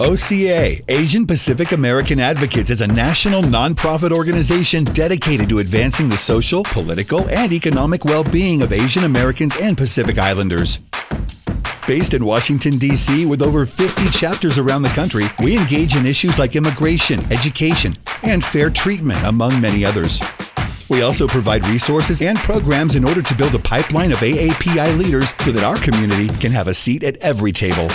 OCA, Asian Pacific American Advocates, is a national nonprofit organization dedicated to advancing the social, political, and economic well-being of Asian Americans and Pacific Islanders. Based in Washington, D.C., with over 50 chapters around the country, we engage in issues like immigration, education, and fair treatment, among many others. We also provide resources and programs in order to build a pipeline of AAPI leaders so that our community can have a seat at every table.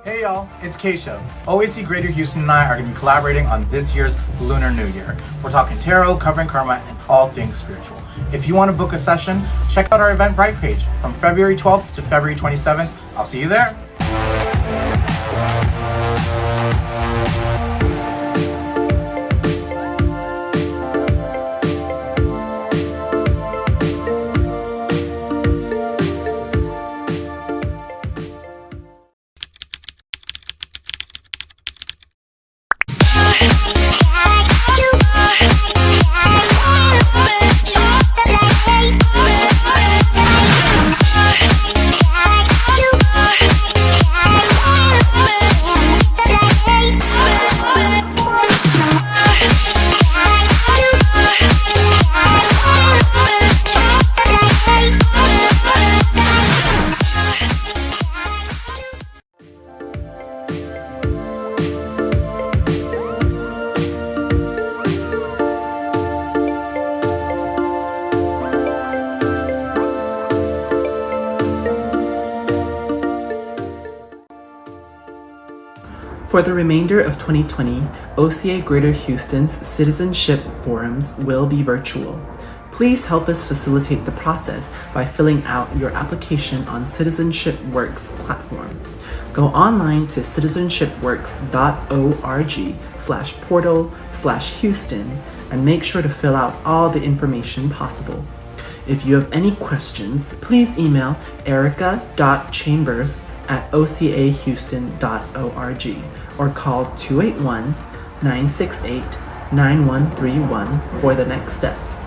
Hey y'all, it's Kish. OAC Greater Houston and I are going to be collaborating on this year's Lunar New Year. We're talking tarot, covering karma, and all things spiritual. If you want to book a session, check out our Eventbrite page from February 12th to February 27th. I'll see you there. For the remainder of 2020, OCA Greater Houston's citizenship forums will be virtual. Please help us facilitate the process by filling out your application on Citizenship Works platform. Go online to citizenshipworks.org/portal/Houston and make sure to fill out all the information possible. If you have any questions, please email erica.chambers@ocahouston.org or call 281-968-9131 for the next steps.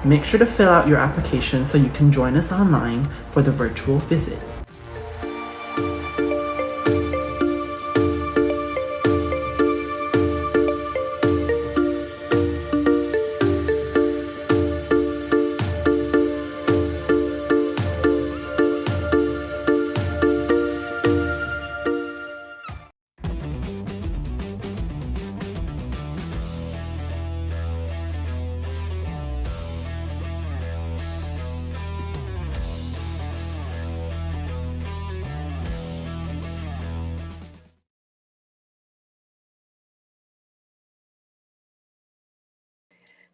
Make sure to fill out your application so you can join us online for the virtual visit.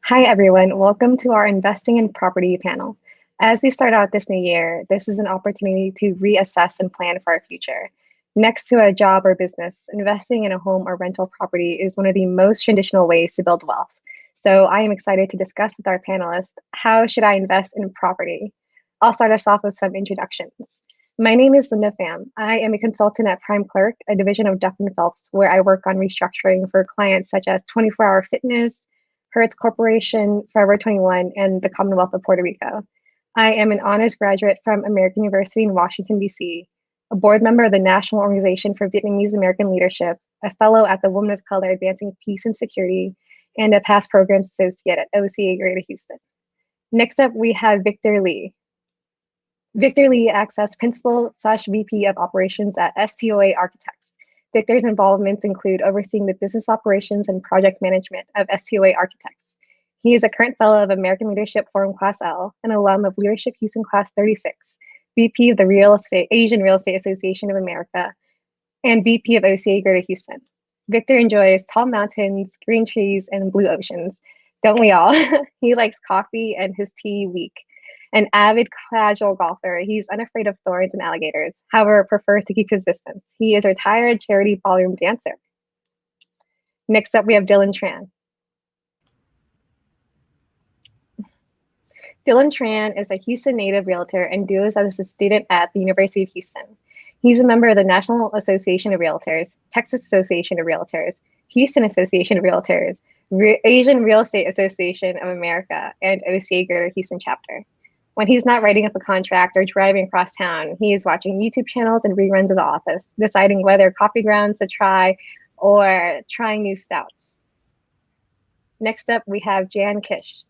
Hi everyone, welcome to our Investing in Property panel. As we start out this new year, this is an opportunity to reassess and plan for our future. Next to a job or business, investing in a home or rental property is one of the most traditional ways to build wealth. So I am excited to discuss with our panelists, how should I invest in property? I'll start us off with some introductions. My name is Linda Pham. I am a consultant at Prime Clerk, a division of Duff & Phelps, where I work on restructuring for clients such as 24 Hour Fitness, Hertz Corporation, Forever 21, and the Commonwealth of Puerto Rico. I am an honors graduate from American University in Washington, D.C., a board member of the National Organization for Vietnamese American Leadership, a fellow at the Women of Color Advancing Peace and Security, and a past programs associate at OCA Greater Houston. Next up, we have Victor Lee. Victor Lee acts as Principal/VP of Operations at STOA Architects. Victor's involvements include overseeing the business operations and project management of STOA Architects. He is a current fellow of American Leadership Forum Class L, an alum of Leadership Houston Class 36, VP of the Asian Real Estate Association of America, and VP of OCA Greater Houston. Victor enjoys tall mountains, green trees, and blue oceans. Don't we all? He likes coffee and his tea weak. An avid casual golfer, he's unafraid of thorns and alligators, however, prefers to keep his distance. He is a retired charity ballroom dancer. Next up, we have Dylan Tran. Dylan Tran is a Houston native realtor and duos as a student at the University of Houston. He's a member of the National Association of Realtors, Texas Association of Realtors, Houston Association of Realtors, Asian Real Estate Association of America, and OCA Greater Houston Chapter. When he's not writing up a contract or driving across town, he is watching YouTube channels and reruns of The Office, deciding whether coffee grounds to try or trying new stouts. Next up, we have Jan Kish.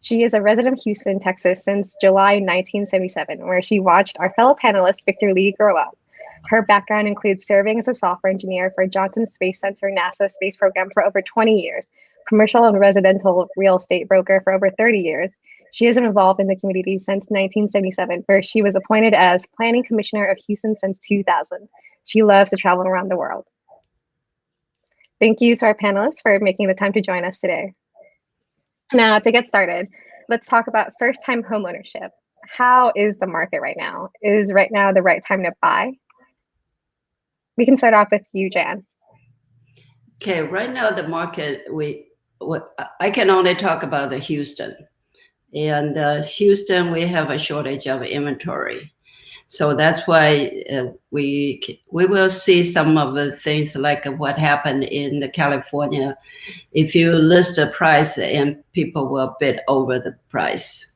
She is a resident of Houston, Texas since July 1977, where she watched our fellow panelist Victor Lee grow up. Her background includes serving as a software engineer for Johnson Space Center NASA space program for over 20 years, commercial and residential real estate broker for over 30 years. She has been involved in the community since 1977, where she was appointed as planning commissioner of Houston since 2000. She loves to travel around the world. Thank you to our panelists for making the time to join us today. Now, to get started, let's talk about first-time homeownership. How is the market right now? Is right now the right time to buy? We can start off with you, Jan. Okay, right now the market, I can only talk about the Houston. And Houston, we have a shortage of inventory. So that's why we will see some of the things like what happened in California. If you list a price and people will bid over the price.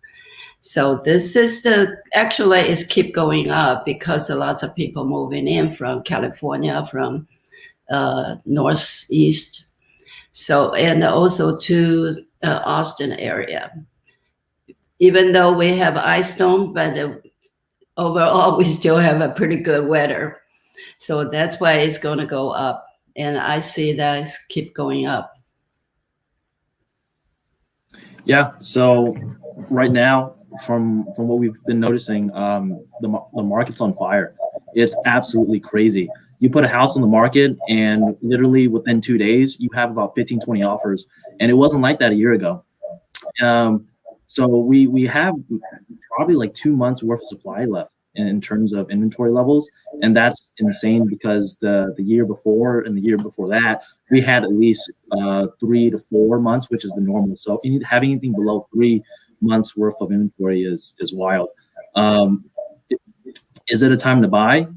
So this is actually is keep going up because a lot of people moving in from California, from Northeast. So, and also to Austin area. Even though we have ice storm, but overall, we still have a pretty good weather. So that's why it's going to go up. And I see that it's keep going up. Yeah. So right now, from what we've been noticing, the market's on fire. It's absolutely crazy. You put a house on the market and literally within 2 days, you have about 15, 20 offers. And it wasn't like that a year ago. So we have probably like 2 months worth of supply left in terms of inventory levels. And that's insane because the year before and the year before that, we had at least 3 to 4 months, which is the normal. So having anything below 3 months worth of inventory is wild. Is it a time to buy?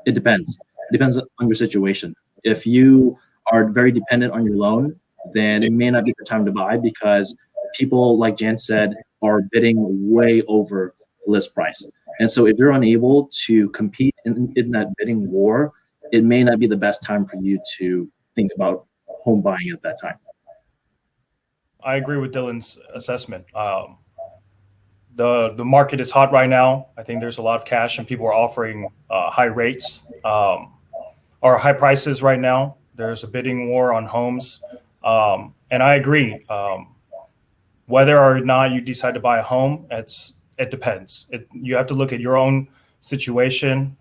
It depends. It depends on your situation. If you are very dependent on your loan, then it may not be the time to buy because people, like Jan said, are bidding way over list price. And so if you're unable to compete in that bidding war, it may not be the best time for you to think about home buying at that time. I agree with Dylan's assessment. The market is hot right now. I think there's a lot of cash and people are offering high rates or high prices right now. There's a bidding war on homes. And I agree. Whether or not you decide to buy a home, it depends. You have to look at your own situation,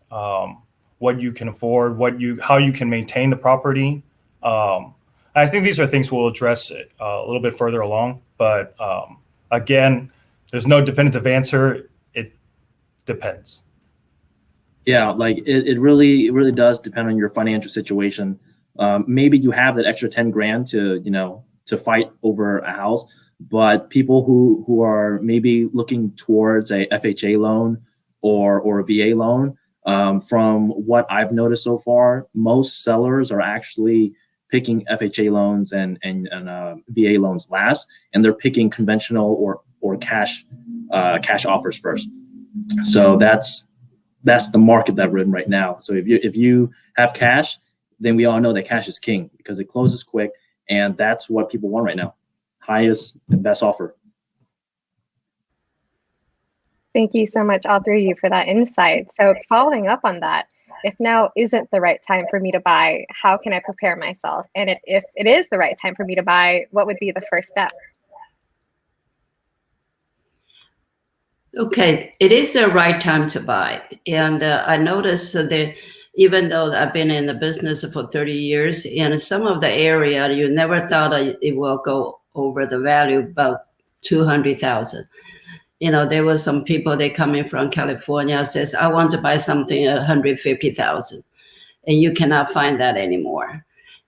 what you can afford, how you can maintain the property. I think these are things we'll address a little bit further along. But again, there's no definitive answer. It depends. Yeah, like it really does depend on your financial situation. Maybe you have that extra 10 grand to fight over a house, but people who are maybe looking towards a FHA loan or a VA loan, from what I've noticed so far, most sellers are actually picking FHA loans and VA loans last, and they're picking conventional or cash offers first. So that's the market that we're in right now. So if you have cash, then we all know that cash is king because it closes quick, and that's what people want right now. Highest and best offer. Thank you so much, all three of you, for that insight. So following up on that, if now isn't the right time for me to buy, how can I prepare myself? And if it is the right time for me to buy, what would be the first step? Okay, it is the right time to buy. And I noticed that even though I've been in the business for 30 years, in some of the area, you never thought it will go over the value, about 200,000. There were some people, they coming from California, says, I want to buy something at 150,000. And you cannot find that anymore.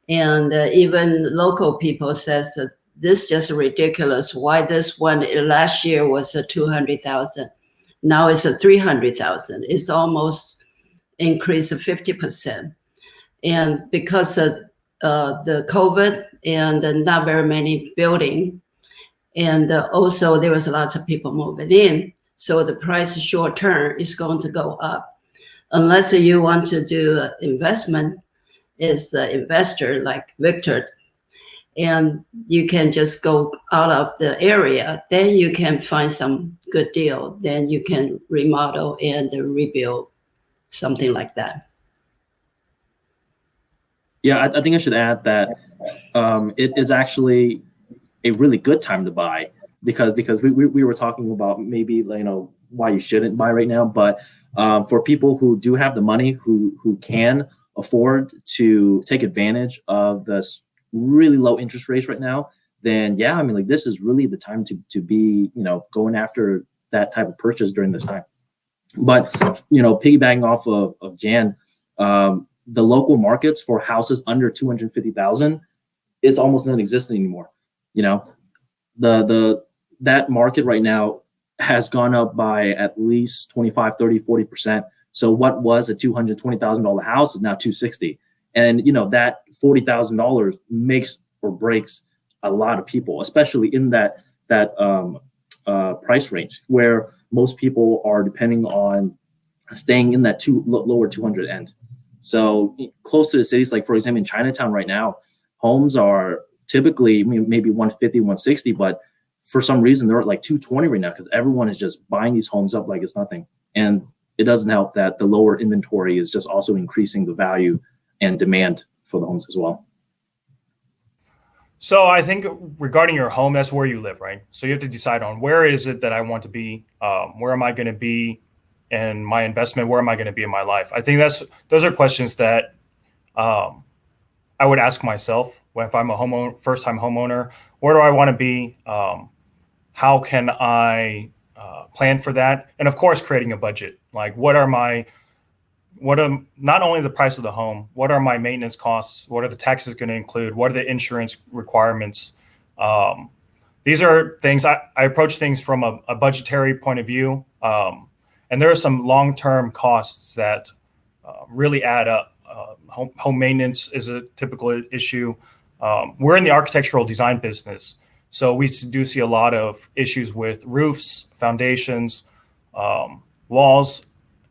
And even local people says that this is just ridiculous. Why this one last year was a 200,000. Now it's a 300,000. It's almost increased 50%. And because of the COVID and not very many building, and also there was lots of people moving in, so the price short term is going to go up. Unless you want to do investment as an investor like Victor, and you can just go out of the area, then you can find some good deal. Then you can remodel and rebuild, something like that. Yeah, I think I should add that it is actually a really good time to buy because we were talking about maybe why you shouldn't buy right now, but for people who do have the money, who can afford to take advantage of this really low interest rates right now, then yeah, I mean, like, this is really the time to be going after that type of purchase during this time. But piggybacking off of Jan, the local markets for houses under 250,000, it's almost non-existent anymore. That market right now has gone up by at least 25, 30, 40%. So what was a $220,000 house is now $260,000. And that $40,000 makes or breaks a lot of people, especially in that price range where most people are depending on staying in that lower 200 end. So close to the cities, like for example in Chinatown right now, homes are typically maybe 150, 160, but for some reason they're at like 220 right now because everyone is just buying these homes up like it's nothing. And it doesn't help that the lower inventory is just also increasing the value and demand for the homes as well. So I think regarding your home, that's where you live, right? So you have to decide on where is it that I want to be, where am I going to be in my investment, where am I going to be in my life? I think those are questions that I would ask myself if I'm a first-time homeowner. Where do I want to be? How can I plan for that? And of course, creating a budget. Like, what are not only the price of the home, what are my maintenance costs? What are the taxes going to include? What are the insurance requirements? These are things I approach things from a budgetary point of view. And there are some long-term costs that really add up. Home maintenance is a typical issue. We're in the architectural design business, so we do see a lot of issues with roofs, foundations, walls,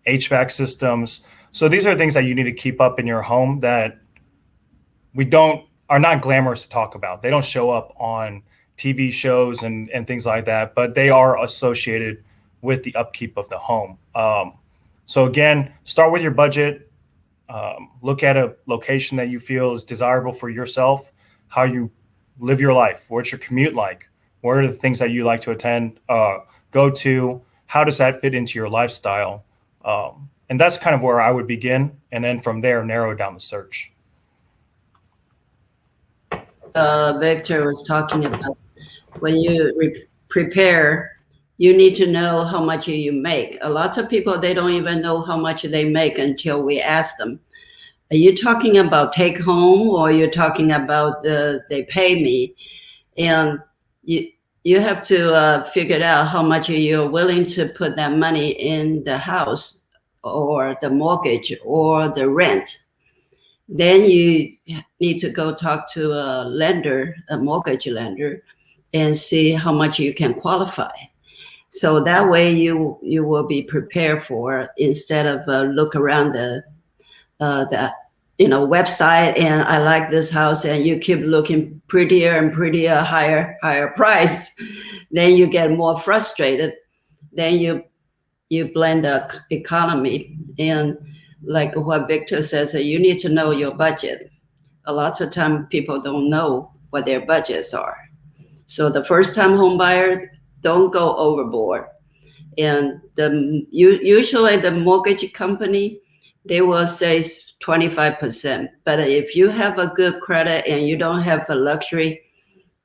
HVAC systems. So these are things that you need to keep up in your home that are not glamorous to talk about. They don't show up on TV shows and things like that, but they are associated with the upkeep of the home. So again, start with your budget. Look at a location that you feel is desirable for yourself, how you live your life. What's your commute like? What are the things that you like to attend, go to? How does that fit into your lifestyle? And that's kind of where I would begin. And then from there, narrow down the search. Victor was talking about when you prepare, you need to know how much you make. A lot of people, they don't even know how much they make until we ask them. Are you talking about take home, or you're talking about they pay me? And you have to figure out how much you're willing to put that money in the house or the mortgage or the rent. Then you need to go talk to a lender, a mortgage lender, and see how much you can qualify. So that way you will be prepared for, instead of look around the website and I like this house, and you keep looking prettier and prettier, higher priced, then you get more frustrated. Then you blend the economy. And like what Victor says, you need to know your budget. A lot of time people don't know what their budgets are. So the first time home buyer, don't go overboard. And usually the mortgage company, they will say 25%. But if you have a good credit and you don't have a luxury,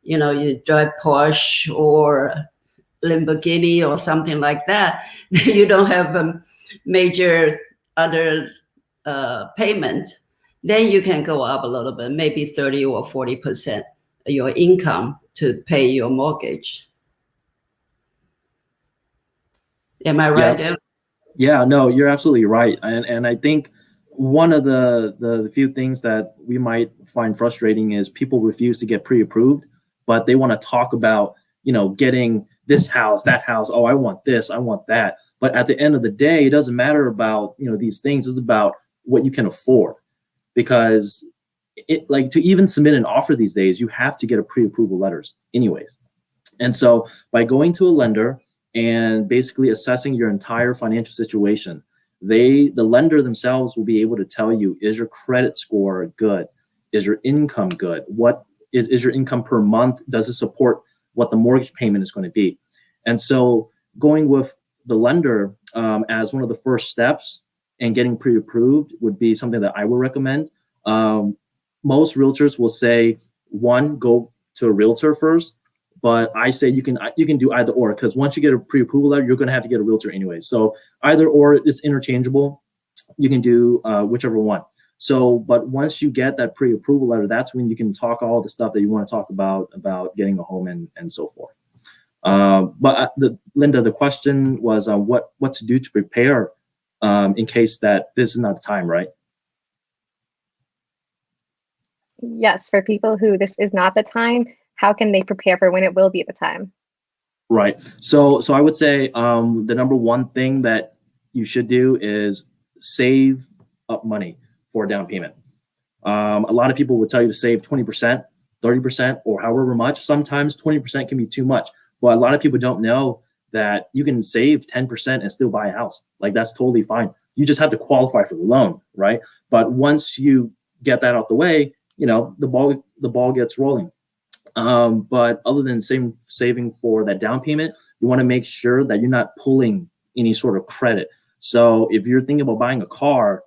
you drive Porsche or Lamborghini or something like that, you don't have a major other payments, then you can go up a little bit, maybe 30 or 40% of your income to pay your mortgage. Am I right? Yes. Yeah, no, you're absolutely right. And I think one of the few things that we might find frustrating is people refuse to get pre-approved, but they want to talk about, getting this house, that house. Oh, I want this, I want that. But at the end of the day, it doesn't matter about, these things. It's about what you can afford, because to even submit an offer these days, you have to get a pre-approval letters anyways. And so by going to a lender and basically assessing your entire financial situation, the lender themselves will be able to tell you, is your credit score good? Is your income good? What is your income per month? Does it support what the mortgage payment is going to be? And so going with the lender as one of the first steps and getting pre-approved would be something that I would recommend. Most realtors will say, one, go to a realtor first, but I say you can do either or, because once you get a pre-approval letter, you're going to have to get a realtor anyway. So either or, it's interchangeable. You can do whichever one. So, but once you get that pre-approval letter, that's when you can talk all the stuff that you want to talk about getting a home and so forth. But Linda, the question was what to do to prepare in case that this is not the time, right? Yes, for people who this is not the time, how can they prepare for when it will be the time? Right. So I would say the number one thing that you should do is save up money for a down payment. A lot of people would tell you to save 20%, 30%, or however much. Sometimes 20% can be too much. But a lot of people don't know that you can save 10% and still buy a house. Like, that's totally fine. You just have to qualify for the loan, right? But once you get that out the way, the ball gets rolling. But other than saving for that down payment, you want to make sure that you're not pulling any sort of credit. So if you're thinking about buying a car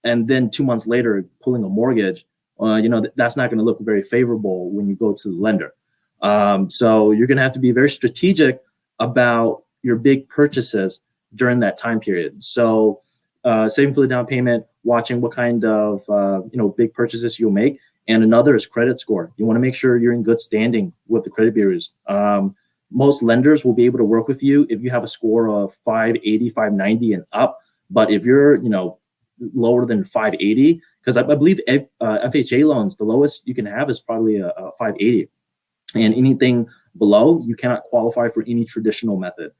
and then 2 months later pulling a mortgage, that's not going to look very favorable when you go to the lender. So you're going to have to be very strategic about your big purchases during that time period. So saving for the down payment, watching what kind of big purchases you'll make. And another is credit score. You want to make sure you're in good standing with the credit bureaus. Most lenders will be able to work with you if you have a score of 580, 590 and up. But if you're lower than 580, because I believe FHA loans, the lowest you can have is probably a 580. And anything below, you cannot qualify for any traditional method.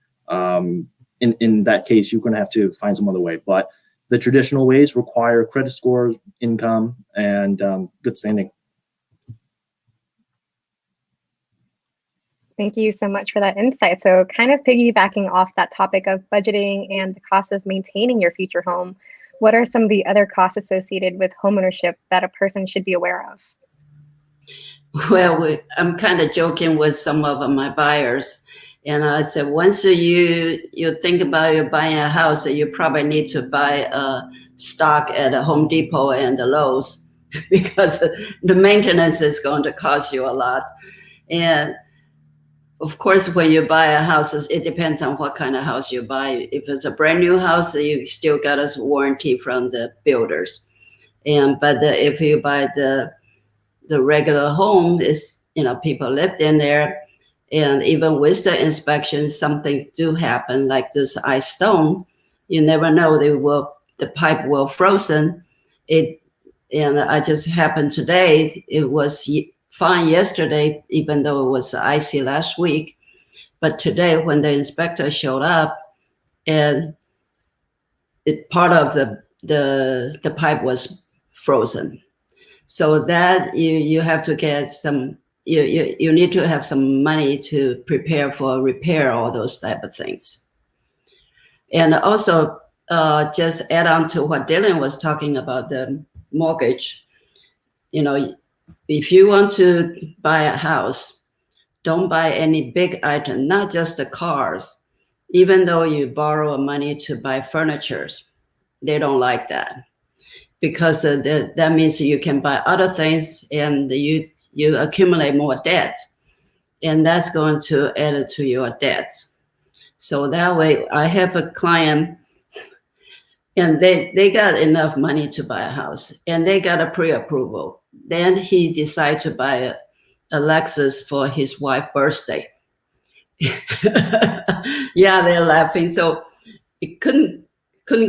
In that case, you're going to have to find some other way. But the traditional ways require credit score, income, and good standing. Thank you so much for that insight. So kind of piggybacking off that topic of budgeting and the cost of maintaining your future home, what are some of the other costs associated with homeownership that a person should be aware of? Well, I'm kind of joking with some of my buyers. And I said, once you think about you buying a house, you probably need to buy a stock at a Home Depot and the Lowe's, because the maintenance is going to cost you a lot. And of course, when you buy a house, it depends on what kind of house you buy. If it's a brand new house, you still got a warranty from the builders. But if you buy the regular home, is people lived in there. And even with the inspection, some things do happen, like this ice stone. You never know, the pipe will frozen. And I just happened today. It was fine yesterday, even though it was icy last week. But today, when the inspector showed up, and part of the pipe was frozen, so that you have to get some. You need to have some money to prepare for repair all those type of things. And also, just add on to what Dylan was talking about, the mortgage. If you want to buy a house, don't buy any big item, not just the cars. Even though you borrow money to buy furniture, they don't like that, because that means you can buy other things and you accumulate more debt, and that's going to add to your debts. So that way, I have a client, and they got enough money to buy a house, and they got a pre-approval. Then he decided to buy a Lexus for his wife's birthday. Yeah, they're laughing. So it couldn't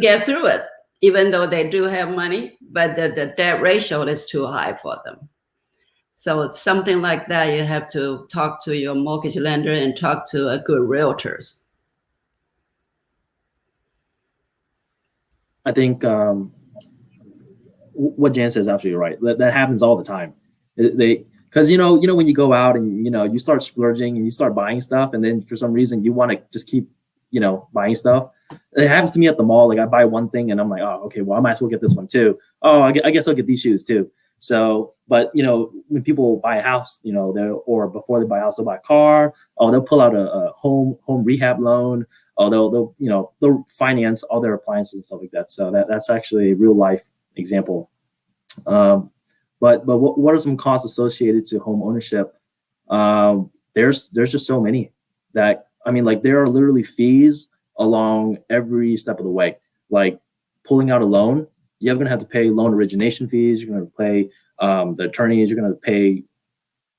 get through it. even though they do have money, but the debt ratio is too high for them. So it's something like that. You have to talk to your mortgage lender and talk to a good realtors. I think what Jan says is absolutely right. That happens all the time. Because when you go out and you start splurging and you start buying stuff, and then for some reason you want to just keep buying stuff. It happens to me at the mall. Like I buy one thing and I'm like, oh, okay, well I might as well get this one too. Oh, I guess I'll get these shoes too. So, but when people buy a house, or before they buy a house, they'll buy a car. Oh, they'll pull out a home rehab loan. Oh, they'll finance all their appliances and stuff like that. So that's actually a real life example. But what are some costs associated to home ownership? There's just so many that, like there are literally fees along every step of the way. Like pulling out a loan, you're going to have to pay loan origination fees. You're going to pay the attorneys. You're going to pay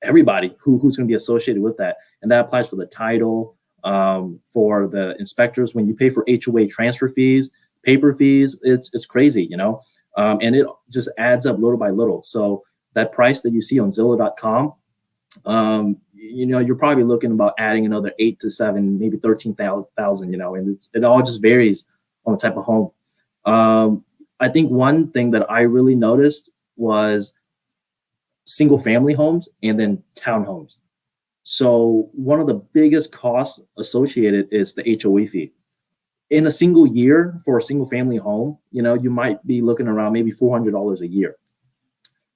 everybody who's going to be associated with that. And that applies for the title, for the inspectors. When you pay for HOA transfer fees, paper fees, it's crazy, and it just adds up little by little. So that price that you see on Zillow.com, you're probably looking about adding another 8 to 7, maybe 13,000, and it all just varies on the type of home. I think one thing that I really noticed was single family homes and then townhomes. So one of the biggest costs associated is the HOA fee. In a single year for a single family home, you might be looking around maybe $400 a year.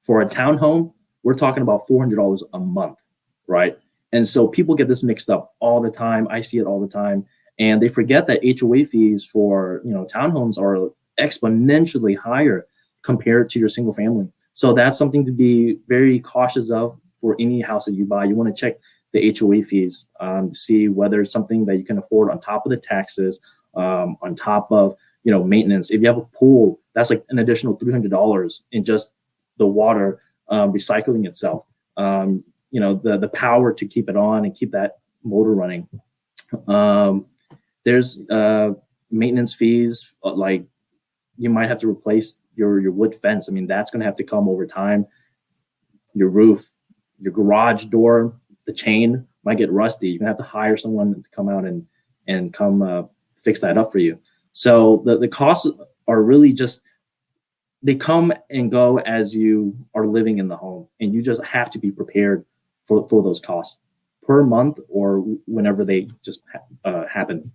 For a townhome, we're talking about $400 a month, right? And so people get this mixed up all the time. I see it all the time. And they forget that HOA fees for, townhomes are exponentially higher compared to your single family. So that's something to be very cautious of for any house that you buy. You want to check the HOA fees, see whether it's something that you can afford on top of the taxes, on top of, maintenance. If you have a pool, that's like an additional $300 in just the water recycling itself. The power to keep it on and keep that motor running. There's maintenance fees, like you might have to replace your wood fence. That's going to have to come over time. Your roof, your garage door, the chain might get rusty. You're going to have to hire someone to come out and come fix that up for you. So the costs are really just, they come and go as you are living in the home, and you just have to be prepared for those costs per month or whenever they just happen.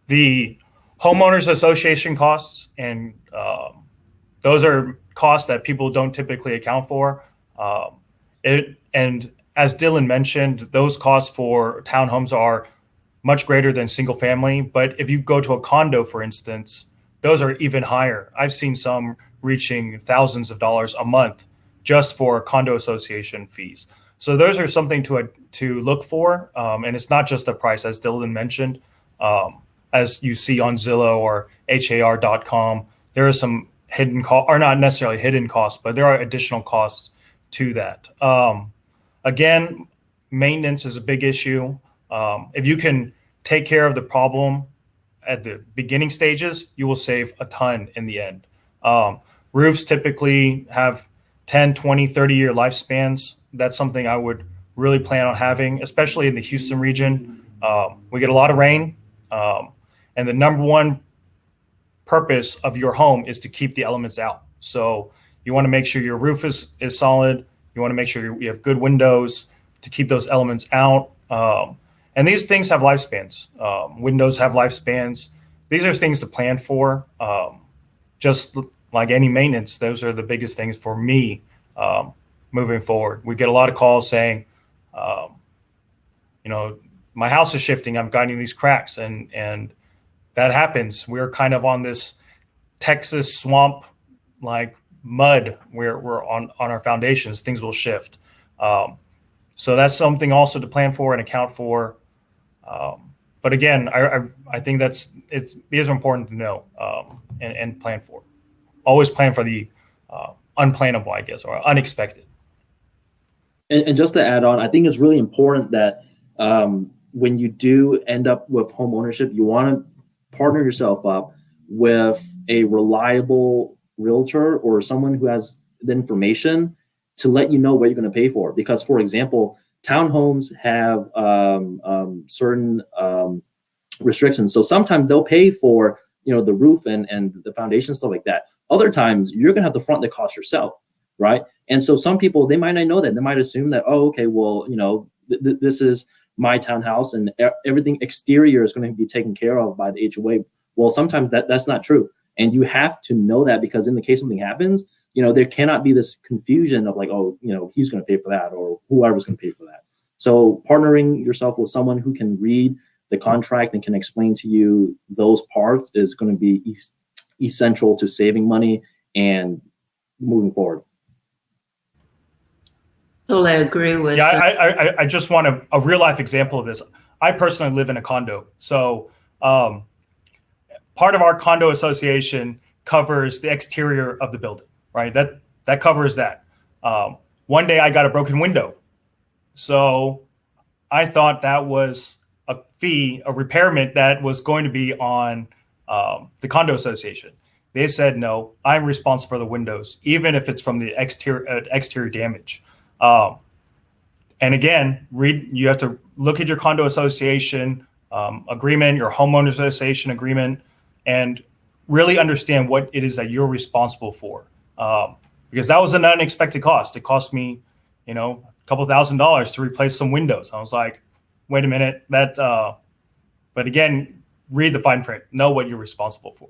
The homeowners association costs, and those are costs that people don't typically account for. And as Dylan mentioned, those costs for townhomes are much greater than single family. But if you go to a condo, for instance, those are even higher. I've seen some reaching thousands of dollars a month just for condo association fees. So those are something to look for. And it's not just the price, as Dylan mentioned. As you see on Zillow or har.com, there are some hidden costs, or not necessarily hidden costs, but there are additional costs to that. Again, maintenance is a big issue. If you can take care of the problem at the beginning stages, you will save a ton in the end. Roofs typically have 10, 20, 30-year lifespans. That's something I would really plan on having, especially in the Houston region. We get a lot of rain, and the number one purpose of your home is to keep the elements out. So you want to make sure your roof is solid. You want to make sure you have good windows to keep those elements out. And these things have lifespans. Windows have lifespans. These are things to plan for. Just like any maintenance, those are the biggest things for me moving forward. We get a lot of calls saying, my house is shifting. I'm getting these cracks, and that happens. We're kind of on this Texas swamp like mud where we're on our foundations. Things will shift. So that's something also to plan for and account for. But again, I think these are important to know and plan for. Always plan for the unplannable, I guess, or unexpected. And just to add on, I think it's really important that when you do end up with home ownership, you want to partner yourself up with a reliable realtor or someone who has the information to let you know what you're going to pay for. Because, for example, townhomes have certain restrictions. So sometimes they'll pay for the roof and the foundation, stuff like that. Other times you're going to have to front the cost yourself, right? And so some people, they might not know that. They might assume that, oh, okay, well, this is my townhouse and everything exterior is going to be taken care of by the HOA. Well, sometimes that's not true. And you have to know that, because in the case something happens, there cannot be this confusion of like, oh, he's going to pay for that or whoever's going to pay for that. So partnering yourself with someone who can read the contract and can explain to you those parts is going to be essential to saving money and moving forward. Totally agree with. Yeah, I just want a real life example of this. I personally live in a condo, so part of our condo association covers the exterior of the building, right? That covers that. One day I got a broken window, so I thought that was a fee, a repairment that was going to be on the condo association. They said, no, I'm responsible for the windows, even if it's from the exterior damage. And again, you have to look at your condo association agreement, your homeowner association agreement, and really understand what it is that you're responsible for. Because that was an unexpected cost. It cost me, a couple $1,000s to replace some windows. I was like, wait a minute, but again, read the fine print, know what you're responsible for.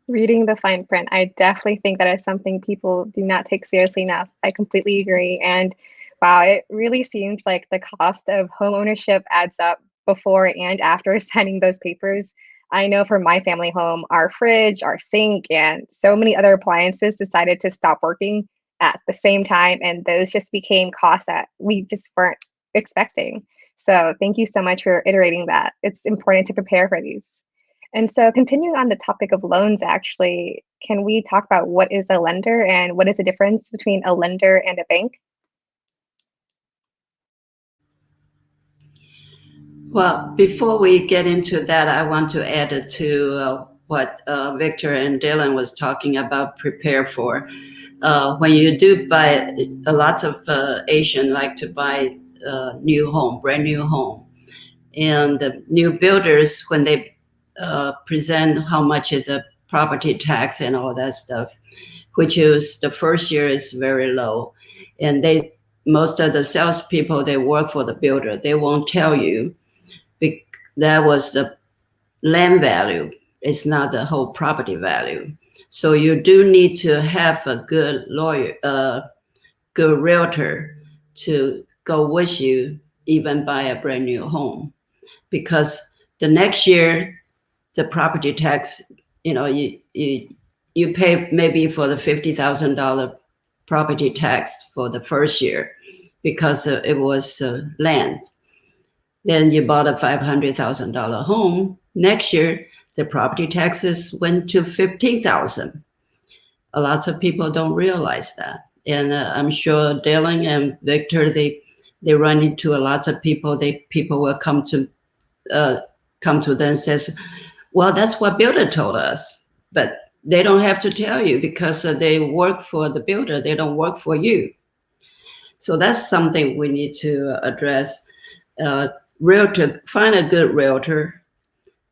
Reading the fine print. I definitely think that is something people do not take seriously enough. I completely agree. And wow, it really seems like the cost of home ownership adds up before and after signing those papers. I know for my family home, our fridge, our sink, and so many other appliances decided to stop working at the same time. And those just became costs that we just weren't expecting. So thank you so much for iterating that. It's important to prepare for these. And so continuing on the topic of loans, actually, can we talk about what is a lender and what is the difference between a lender and a bank? Well, before we get into that, I want to add to what Victor and Dylan was talking about, prepare for. When you do buy, lots of Asian like to buy new home, brand new home. And the new builders, when they present how much is the property tax and all that stuff, which is the first year is very low. And most of the salespeople, they work for the builder. They won't tell you that was the land value. It's not the whole property value. So you do need to have a good lawyer, good realtor to go with you, even buy a brand new home. Because the next year, the property tax, you pay maybe for the $50,000 property tax for the first year because it was land. Then you bought a $500,000 home. Next year, the property taxes went to $15,000. Lots of people don't realize that. And I'm sure Dylan and Victor, they run into lots of people. People will come to them and says, well, that's what builder told us. But they don't have to tell you because they work for the builder. They don't work for you. So that's something we need to address. Realtor, find a good realtor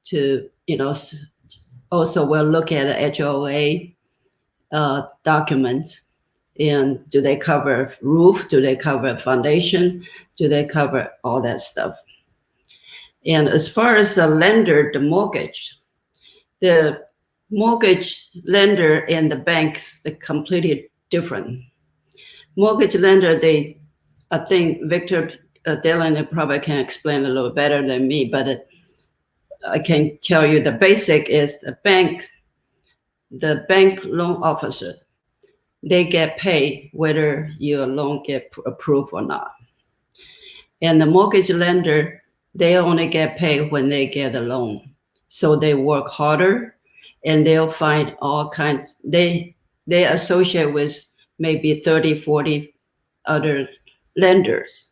to, also we'll look at the HOA documents. And do they cover roof? Do they cover foundation? Do they cover all that stuff? And as far as the lender, the mortgage lender and the banks are completely different. Mortgage lender, I think Victor Dylan probably can explain a little better than me, but I can tell you the basic is the bank loan officer, they get paid whether your loan get approved or not. And the mortgage lender, they only get paid when they get a loan. So they work harder and they'll find all kinds, they associate with maybe 30, 40 other lenders.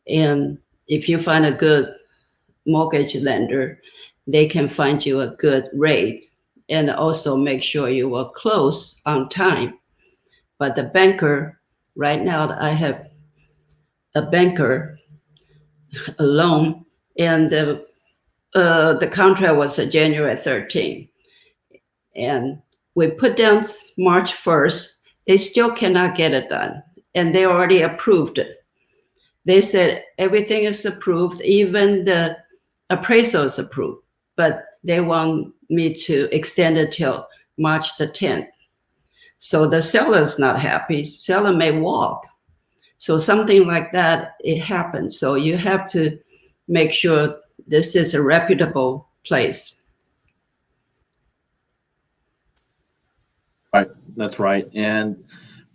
And if you find a good mortgage lender, they can find you a good rate and also make sure you will close on time. But the banker, right now I have a banker, a loan, and the contract was January 13th. And we put down March 1st. They still cannot get it done. And they already approved it. They said everything is approved, even the appraisal is approved. But they want me to extend it till March the 10th. So the seller is not happy. Seller may walk. So something like that, it happens. So you have to make sure this is a reputable place. Right, that's right. And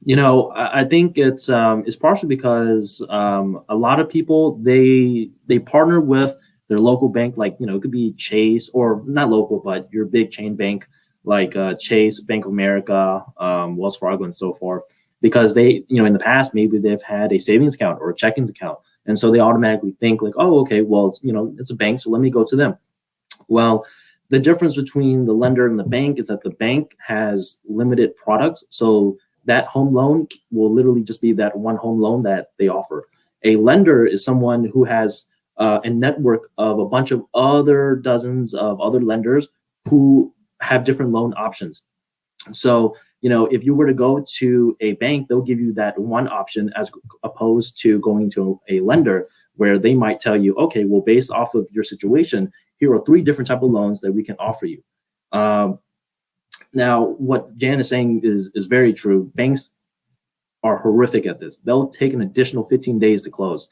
I think it's partially because a lot of people they partner with their local bank, like it could be Chase, or not local, but your big chain bank like Chase, Bank of America, Wells Fargo, and so forth, because they in the past maybe they've had a savings account or a checking account, and so they automatically think like, oh, okay, well it's a bank, so let me go to them. Well, the difference between the lender and the bank is that the bank has limited products. So that home loan will literally just be that one home loan that they offer. A lender is someone who has a network of a bunch of other dozens of other lenders who have different loan options. So, if you were to go to a bank, they'll give you that one option as opposed to going to a lender where they might tell you, okay, well, based off of your situation, here are 3 different type of loans that we can offer you. Now, what Jan is saying is very true. Banks are horrific at this. They'll take an additional 15 days to close.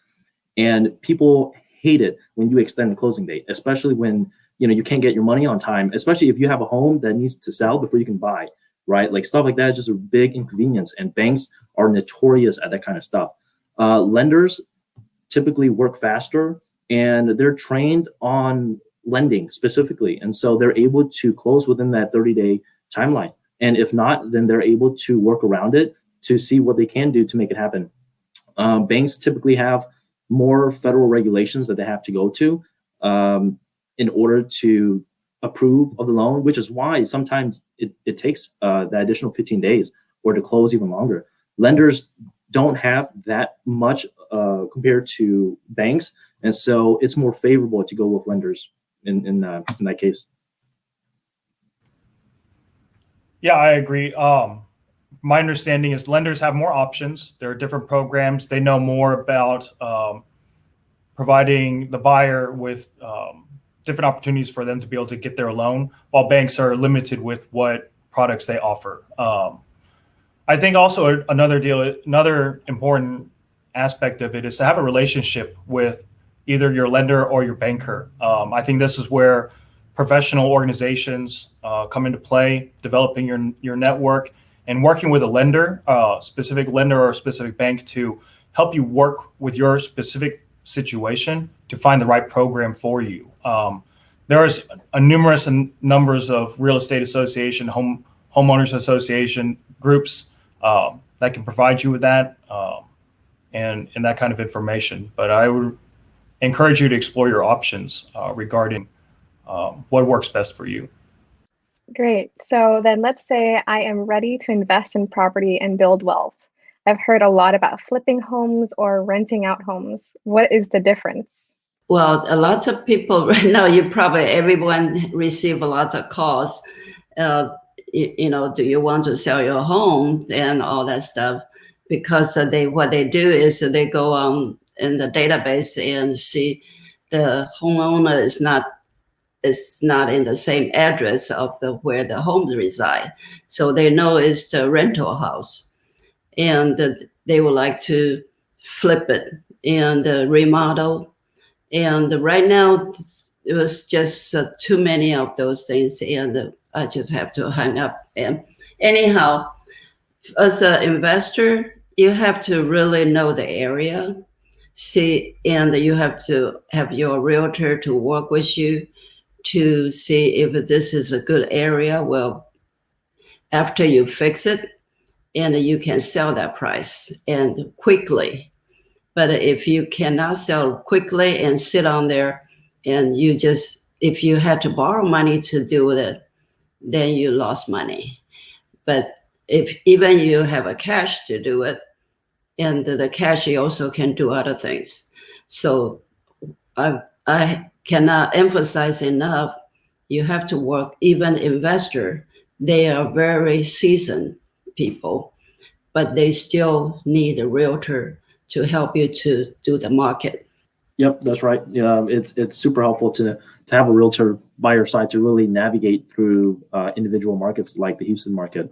And people hate it when you extend the closing date, especially when you can't get your money on time, especially if you have a home that needs to sell before you can buy, right? Like stuff like that is just a big inconvenience, and banks are notorious at that kind of stuff. Lenders typically work faster, and they're trained on lending specifically. And so they're able to close within that 30-day timeline. And if not, then they're able to work around it to see what they can do to make it happen. Banks typically have more federal regulations that they have to go to in order to approve of the loan, which is why sometimes it takes that additional 15 days or to close even longer. Lenders don't have that much compared to banks. And so it's more favorable to go with lenders in that case. Yeah, I agree. My understanding is lenders have more options. There are different programs. They know more about providing the buyer with different opportunities for them to be able to get their loan, while banks are limited with what products they offer. I think also another important aspect of it is to have a relationship with either your lender or your banker. I think this is where professional organizations come into play, developing your network and working with a lender, specific lender or a specific bank to help you work with your specific situation to find the right program for you. There's a numerous numbers of real estate association, homeowners association groups that can provide you with that and that kind of information. But I would encourage you to explore your options regarding what works best for you. Great. So then let's say I am ready to invest in property and build wealth. I've heard a lot about flipping homes or renting out homes. What is the difference? Well, a lot of people right now, everyone receive a lot of calls. Do you want to sell your home and all that stuff? Because what they do is they go on in the database and see the homeowner is not in the same address of where the home reside. So they know it's the rental house, and they would like to flip it and remodel. And right now, it was just too many of those things, and I just have to hang up. And anyhow, as an investor, you have to really know the area, and you have to have your realtor to work with you to see if this is a good area. Well, after you fix it, and you can sell that price and quickly. But if you cannot sell quickly and sit on there and you just, if you had to borrow money to do it, then you lost money. But if even you have a cash to do it, and the cash you also can do other things. So I cannot emphasize enough, you have to work, even investor, they are very seasoned people, but they still need a realtor to help you to do the market. Yep, that's right. Yeah, it's super helpful to have a realtor by your side to really navigate through individual markets like the Houston market.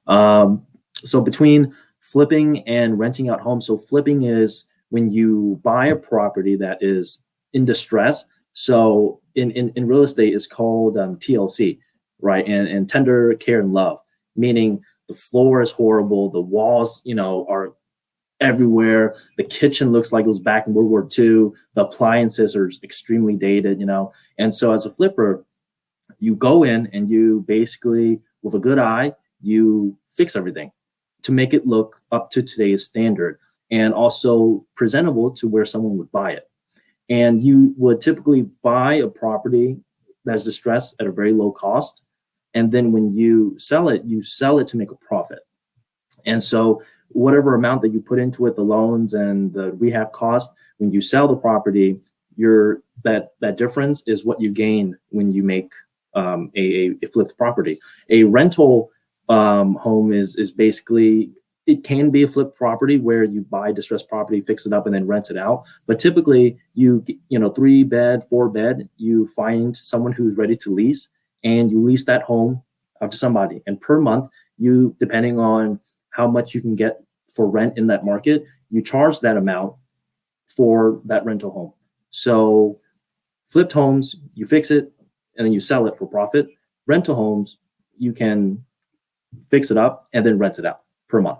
So between flipping and renting out homes, so flipping is when you buy a property that is in distress. So in real estate, it's called TLC, right? And tender care and love, meaning the floor is horrible, the walls, are everywhere. The kitchen looks like it was back in World War II. The appliances are extremely dated, And so as a flipper, you go in and you basically, with a good eye, you fix everything to make it look up to today's standard and also presentable to where someone would buy it. And you would typically buy a property that's distressed at a very low cost. And then when you sell it to make a profit. And so whatever amount that you put into it, the loans and the rehab cost, when you sell the property, that difference is what you gain when you make a flipped property. A rental home is basically, it can be a flipped property where you buy distressed property, fix it up, and then rent it out. But typically, 3-bed, 4-bed, you find someone who's ready to lease, and you lease that home out to somebody. And per month, you, depending on how much you can get for rent in that market, you charge that amount for that rental home. So flipped homes, you fix it and then you sell it for profit. Rental homes, you can fix it up and then rent it out per month.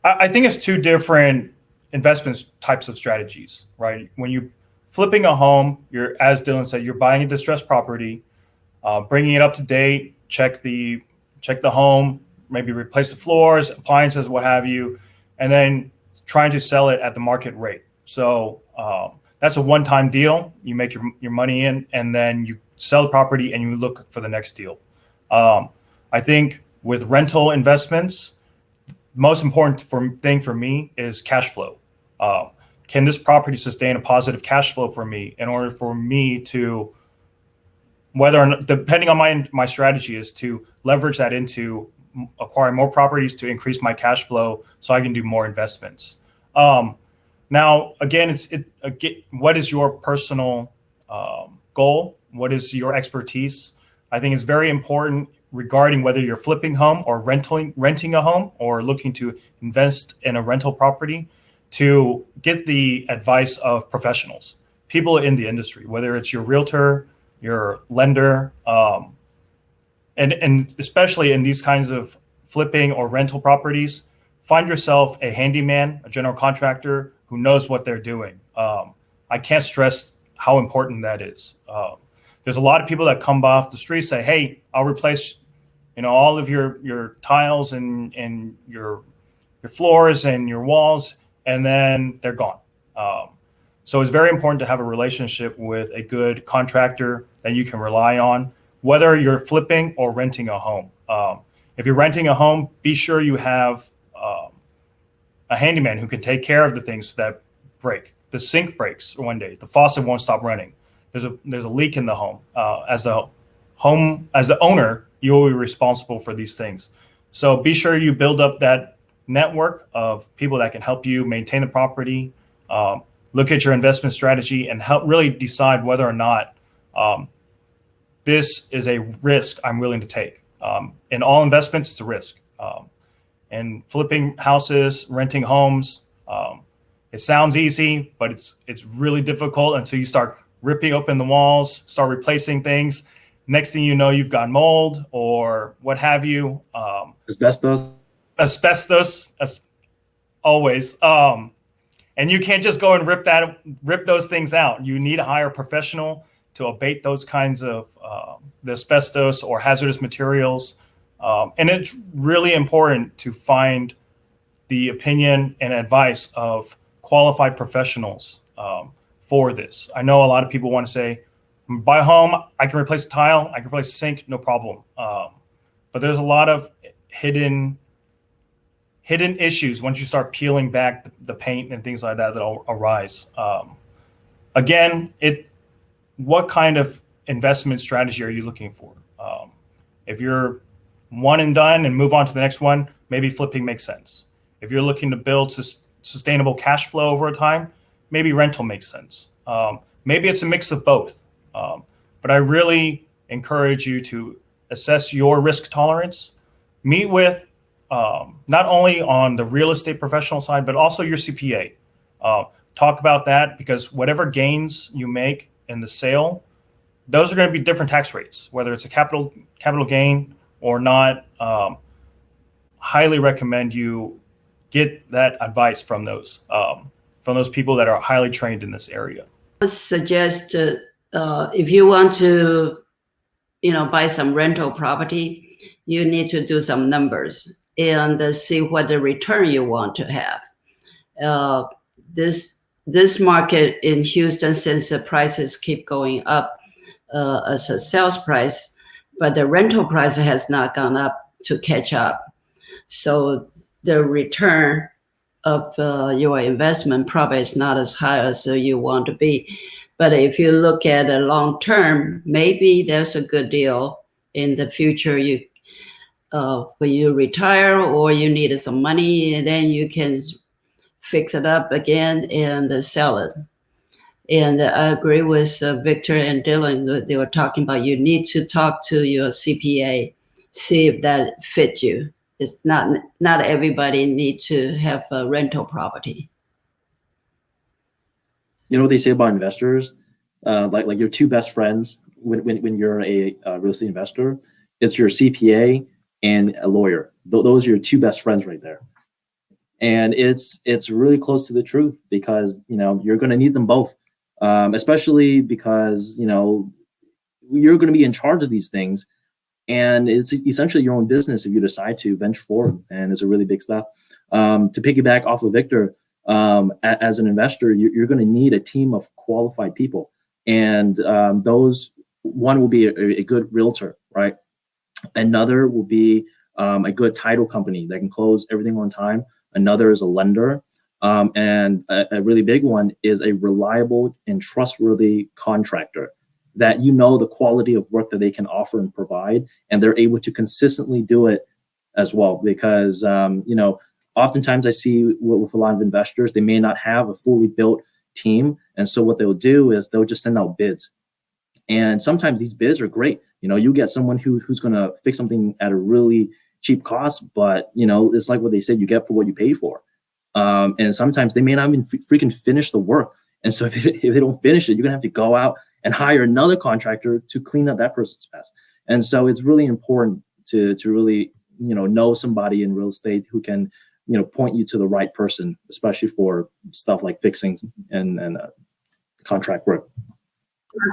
I think it's two different investment types of strategies, right? When you flipping a home, you're, as Dylan said, you're buying a distressed property, bringing it up to date, check the home, maybe replace the floors, appliances, what have you, and then trying to sell it at the market rate. So that's a one-time deal. You make your money in, and then you sell the property and you look for the next deal. I think with rental investments, most important thing for me is cash flow. Can this property sustain a positive cash flow for me in order for me to, whether or not, depending on my strategy, is to leverage that into acquire more properties to increase my cash flow so I can do more investments. Now, again, what is your personal goal? What is your expertise? I think it's very important regarding whether you're flipping home or renting a home or looking to invest in a rental property, to get the advice of professionals, people in the industry, whether it's your realtor, your lender, and especially in these kinds of flipping or rental properties, find yourself a handyman, a general contractor who knows what they're doing. I can't stress how important that is. There's a lot of people that come off the street, say, "Hey, I'll replace, all of your tiles and your floors and your walls," and then they're gone. So it's very important to have a relationship with a good contractor that you can rely on, whether you're flipping or renting a home. If you're renting a home, be sure you have a handyman who can take care of the things that break. The sink breaks one day, the faucet won't stop running. There's a leak in the home. As the owner, you will be responsible for these things. So be sure you build up that network of people that can help you maintain the property, look at your investment strategy, and help really decide whether or not this is a risk I'm willing to take. In all investments, it's a risk. And flipping houses, renting homes, it sounds easy, but it's really difficult until you start ripping open the walls, start replacing things. Next thing you know, you've got mold or what have you. Asbestos, as always. And you can't just go and rip those things out. You need to hire a professional to abate those kinds of the asbestos or hazardous materials. And it's really important to find the opinion and advice of qualified professionals for this. I know a lot of people want to say, buy a home, I can replace a tile, I can replace a sink, no problem. But there's a lot of hidden issues once you start peeling back the paint and things like that that'll arise. Again, what kind of investment strategy are you looking for? If you're one and done and move on to the next one, maybe flipping makes sense. If you're looking to build sustainable cash flow over time, maybe rental makes sense. Maybe it's a mix of both. But I really encourage you to assess your risk tolerance, meet with not only on the real estate professional side, but also your CPA. Talk about that, because whatever gains you make in the sale, those are going to be different tax rates, whether it's a capital gain or not. Highly recommend you get that advice from those people that are highly trained in this area. I suggest if you want to, buy some rental property, you need to do some numbers and see what the return you want to have. This market in Houston, since the prices keep going up as a sales price, but the rental price has not gone up to catch up. So the return of your investment probably is not as high as you want to be. But if you look at the long term, maybe there's a good deal in the future. When you retire or you need some money, and then you can fix it up again and sell it. And I agree with Victor and Dylan. They were talking about you need to talk to your CPA, see if that fits you. It's not everybody need to have a rental property. You know what they say about investors? Like your two best friends when you're a real estate investor, it's your CPA and a lawyer. Those are your two best friends right there. And it's really close to the truth, because you're going to need them both, especially because you're going to be in charge of these things, and it's essentially your own business if you decide to venture forward. And it's a really big step. To piggyback off of Victor, as an investor, you're going to need a team of qualified people, and one will be a good realtor, right? Another will be a good title company that can close everything on time. Another is a lender. And a really big one is a reliable and trustworthy contractor that the quality of work that they can offer and provide, and they're able to consistently do it as well. Because, oftentimes I see with a lot of investors, they may not have a fully built team. And so what they'll do is they'll just send out bids. And sometimes these bids are great. You get someone who's going to fix something at a really cheap cost, but it's like what they said, you get for what you pay for. And sometimes they may not even freaking finish the work. And so if they don't finish it, you're gonna have to go out and hire another contractor to clean up that person's mess. And so it's really important to really know somebody in real estate who can point you to the right person, especially for stuff like fixing and contract work.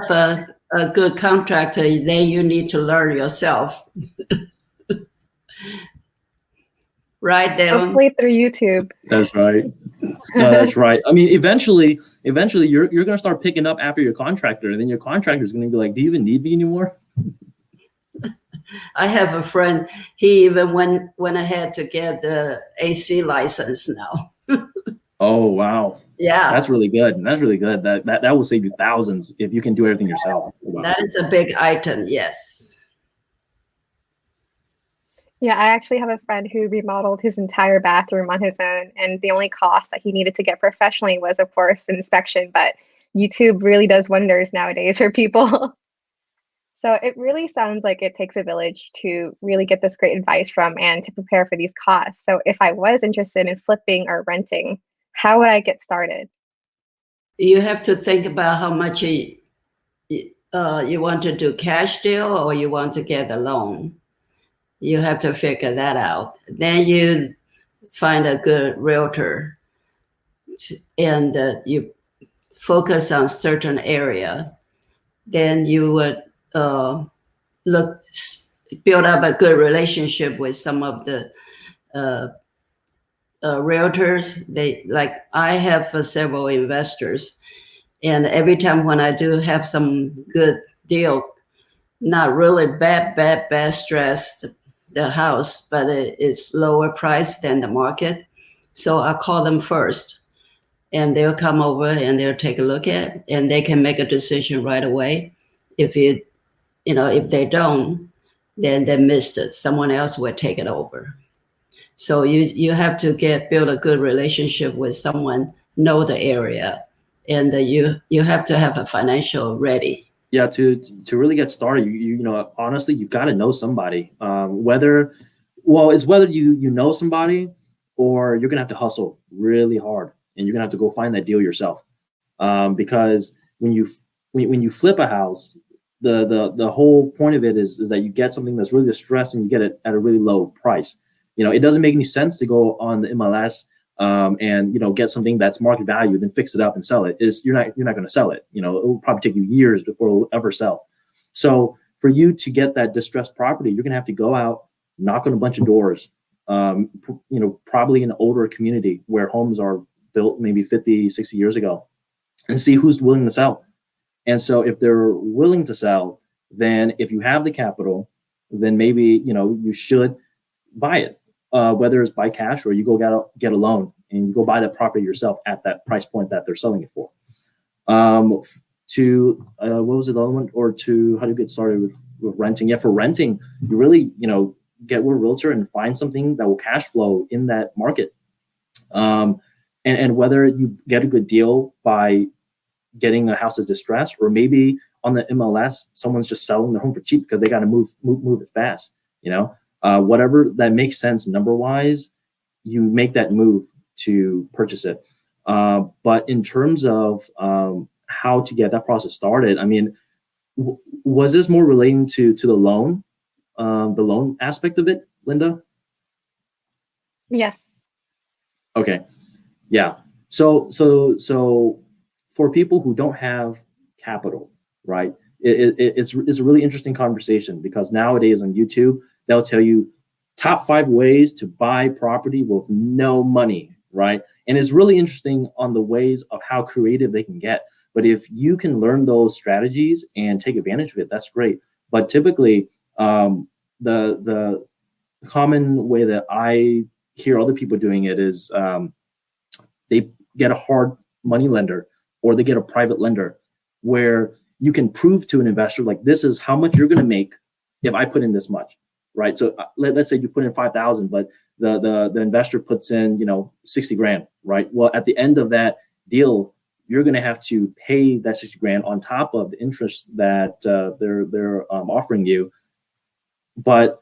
If a good contractor, then you need to learn yourself. Right, Dylan? Hopefully through YouTube. That's right. No, that's right. I mean, eventually you're going to start picking up after your contractor, and then your contractor is going to be like, do you even need me anymore? I have a friend, he even went ahead to get the AC license now. Oh, wow. Yeah. That's really good. That's really good. That will save you thousands if you can do everything yourself. Wow. That is a big item, yes. Yeah, I actually have a friend who remodeled his entire bathroom on his own, and the only cost that he needed to get professionally was, of course, an inspection. But YouTube really does wonders nowadays for people. So it really sounds like it takes a village to really get this great advice from and to prepare for these costs. So if I was interested in flipping or renting, how would I get started? You have to think about how much you want to do cash deal or you want to get a loan. You have to figure that out. Then you find a good realtor and you focus on certain area. Then you would build up a good relationship with some of the realtors. I have several investors, And every time when I do have some good deal, not really bad stress, the house, but it's lower price than the market. So I call them first, and they'll come over and they'll take a look at it, and they can make a decision right away. If if they don't, then they missed it. Someone else will take it over. So you have to build a good relationship with someone, know the area, and you have to have a financial ready. Yeah, to really get started, honestly, you got to know somebody. Whether you know somebody, or you're gonna have to hustle really hard, and you're gonna have to go find that deal yourself. Because when you flip a house, the whole point of it is that you get something that's really distressed, and you get it at a really low price. It doesn't make any sense to go on the MLS and get something that's market value, then fix it up and sell it. You're not going to sell it. It will probably take you years before it will ever sell. So for you to get that distressed property, you're going to have to go out, knock on a bunch of doors. Probably in an older community where homes are built maybe 50, 60 years ago, and see who's willing to sell. And so if they're willing to sell, then if you have the capital, then maybe you should buy it. Whether it's by cash, or you go get a loan and you go buy that property yourself at that price point that they're selling it for. What was the other one? Or to how to get started with renting? Yeah, for renting, you really get with a realtor and find something that will cash flow in that market. And whether you get a good deal by getting a house that's distressed, or maybe on the MLS, someone's just selling their home for cheap because they got to move it fast. Whatever that makes sense number wise, you make that move to purchase it. But in terms of how to get that process started, I mean, was this more relating to the loan aspect of it, Linda? Yes. Okay. Yeah. So for people who don't have capital, right? It's a really interesting conversation, because nowadays on YouTube, they'll tell you top 5 ways to buy property with no money, right? And it's really interesting on the ways of how creative they can get. But if you can learn those strategies and take advantage of it, that's great. But typically, the common way that I hear other people doing it is they get a hard money lender, or they get a private lender, where you can prove to an investor, like, this is how much you're going to make if I put in this much. Right. So let's say you put in 5,000, but the investor puts in, 60 grand. Right. Well, at the end of that deal, you're going to have to pay that 60 grand on top of the interest that they're offering you. But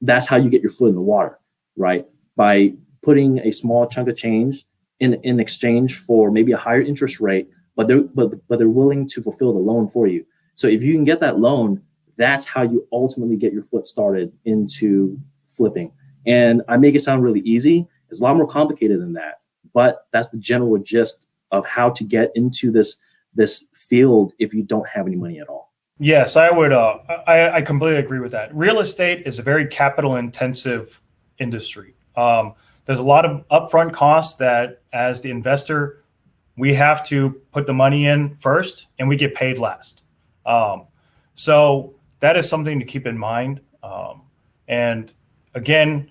that's how you get your foot in the water. Right. By putting a small chunk of change in exchange for maybe a higher interest rate, but they're willing to fulfill the loan for you. So if you can get that loan, that's how you ultimately get your foot started into flipping. And I make it sound really easy. It's a lot more complicated than that, but that's the general gist of how to get into this field if you don't have any money at all. Yes, I would. I completely agree with that. Real estate is a very capital intensive industry. There's a lot of upfront costs that, as the investor, we have to put the money in first, and we get paid last. So that is something to keep in mind. And again,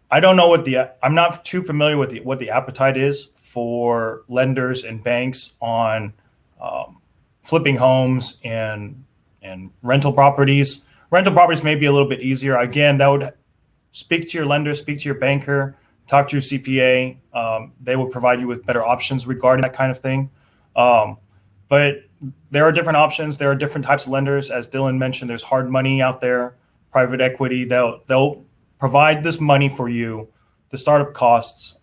I don't know I'm not too familiar with what the appetite is for lenders and banks on flipping homes and rental properties. Rental properties may be a little bit easier. Again, that would speak to your lender, speak to your banker, talk to your CPA. They will provide you with better options regarding that kind of thing. But there are different options. There are different types of lenders. As Dylan mentioned, there's hard money out there, private equity. They'll provide this money for you, the startup costs,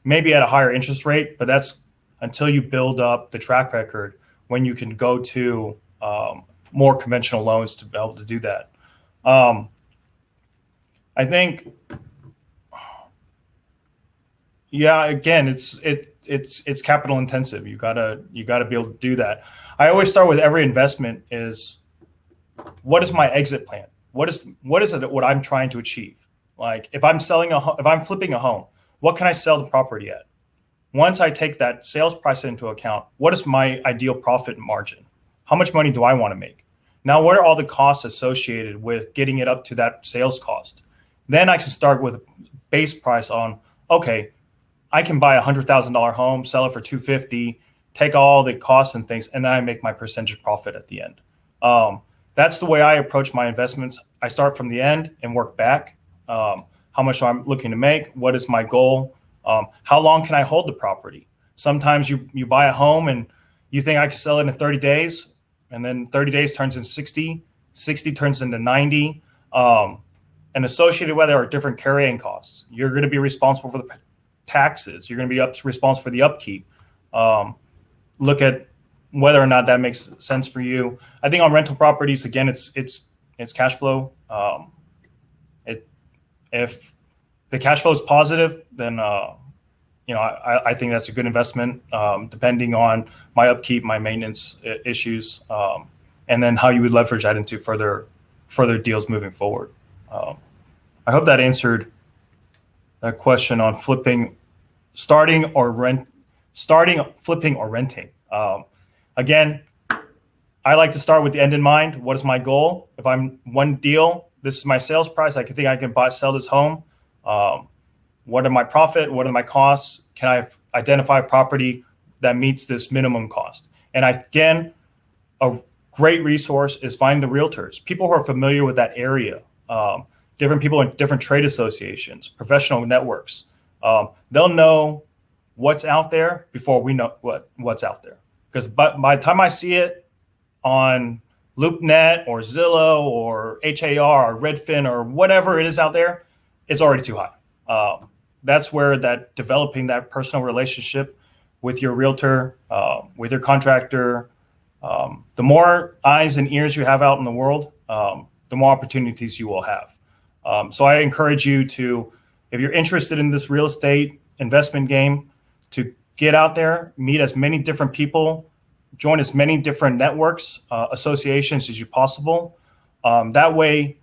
maybe at a higher interest rate, but that's until you build up the track record when you can go to more conventional loans to be able to do that. I think, yeah, again, it's capital intensive. You gotta be able to do that. I always start with every investment is, what is my exit plan? What is it what I'm trying to achieve? Like, if I'm flipping a home, what can I sell the property at? once I take that sales price into account, what is my ideal profit margin? How much money do I want to make? Now, what are all the costs associated with getting it up to that sales cost? Then I can start with a base price on, okay, I can buy $100,000 home, sell it for $250,000, take all the costs and things, and then I make my percentage profit at the end. That's the way I approach my investments. I start from the end and work back. How much I'm looking to make? What is my goal? How long can I hold the property? Sometimes you buy a home and you think I can sell it in 30 days, and then 30 days turns into 60, 60 turns into 90. And associated with it are different carrying costs. You're going to be responsible for the taxes. You're going to be responsible for the upkeep. Look at whether or not that makes sense for you. I think on rental properties, again, it's cash flow. If the cash flow is positive, then I think that's a good investment. Depending on my upkeep, my maintenance issues, and then how you would leverage that into further deals moving forward. I hope that answered that question on flipping, starting, flipping, or renting. Again, I like to start with the end in mind. What is my goal? If I'm one deal, this is my sales price. I think I can sell this home. What are my profit? What are my costs? Can I identify a property that meets this minimum cost? And again, a great resource is finding the realtors, people who are familiar with that area, different people in different trade associations, professional networks. They'll know what's out there before we know what's out there. Because by the time I see it on LoopNet or Zillow or HAR or Redfin or whatever it is out there, it's already too high. That's where developing that personal relationship with your realtor, with your contractor, the more eyes and ears you have out in the world, the more opportunities you will have. So I encourage you to, if you're interested in this real estate investment game, to get out there, meet as many different people, join as many different networks, associations as you possible. That way,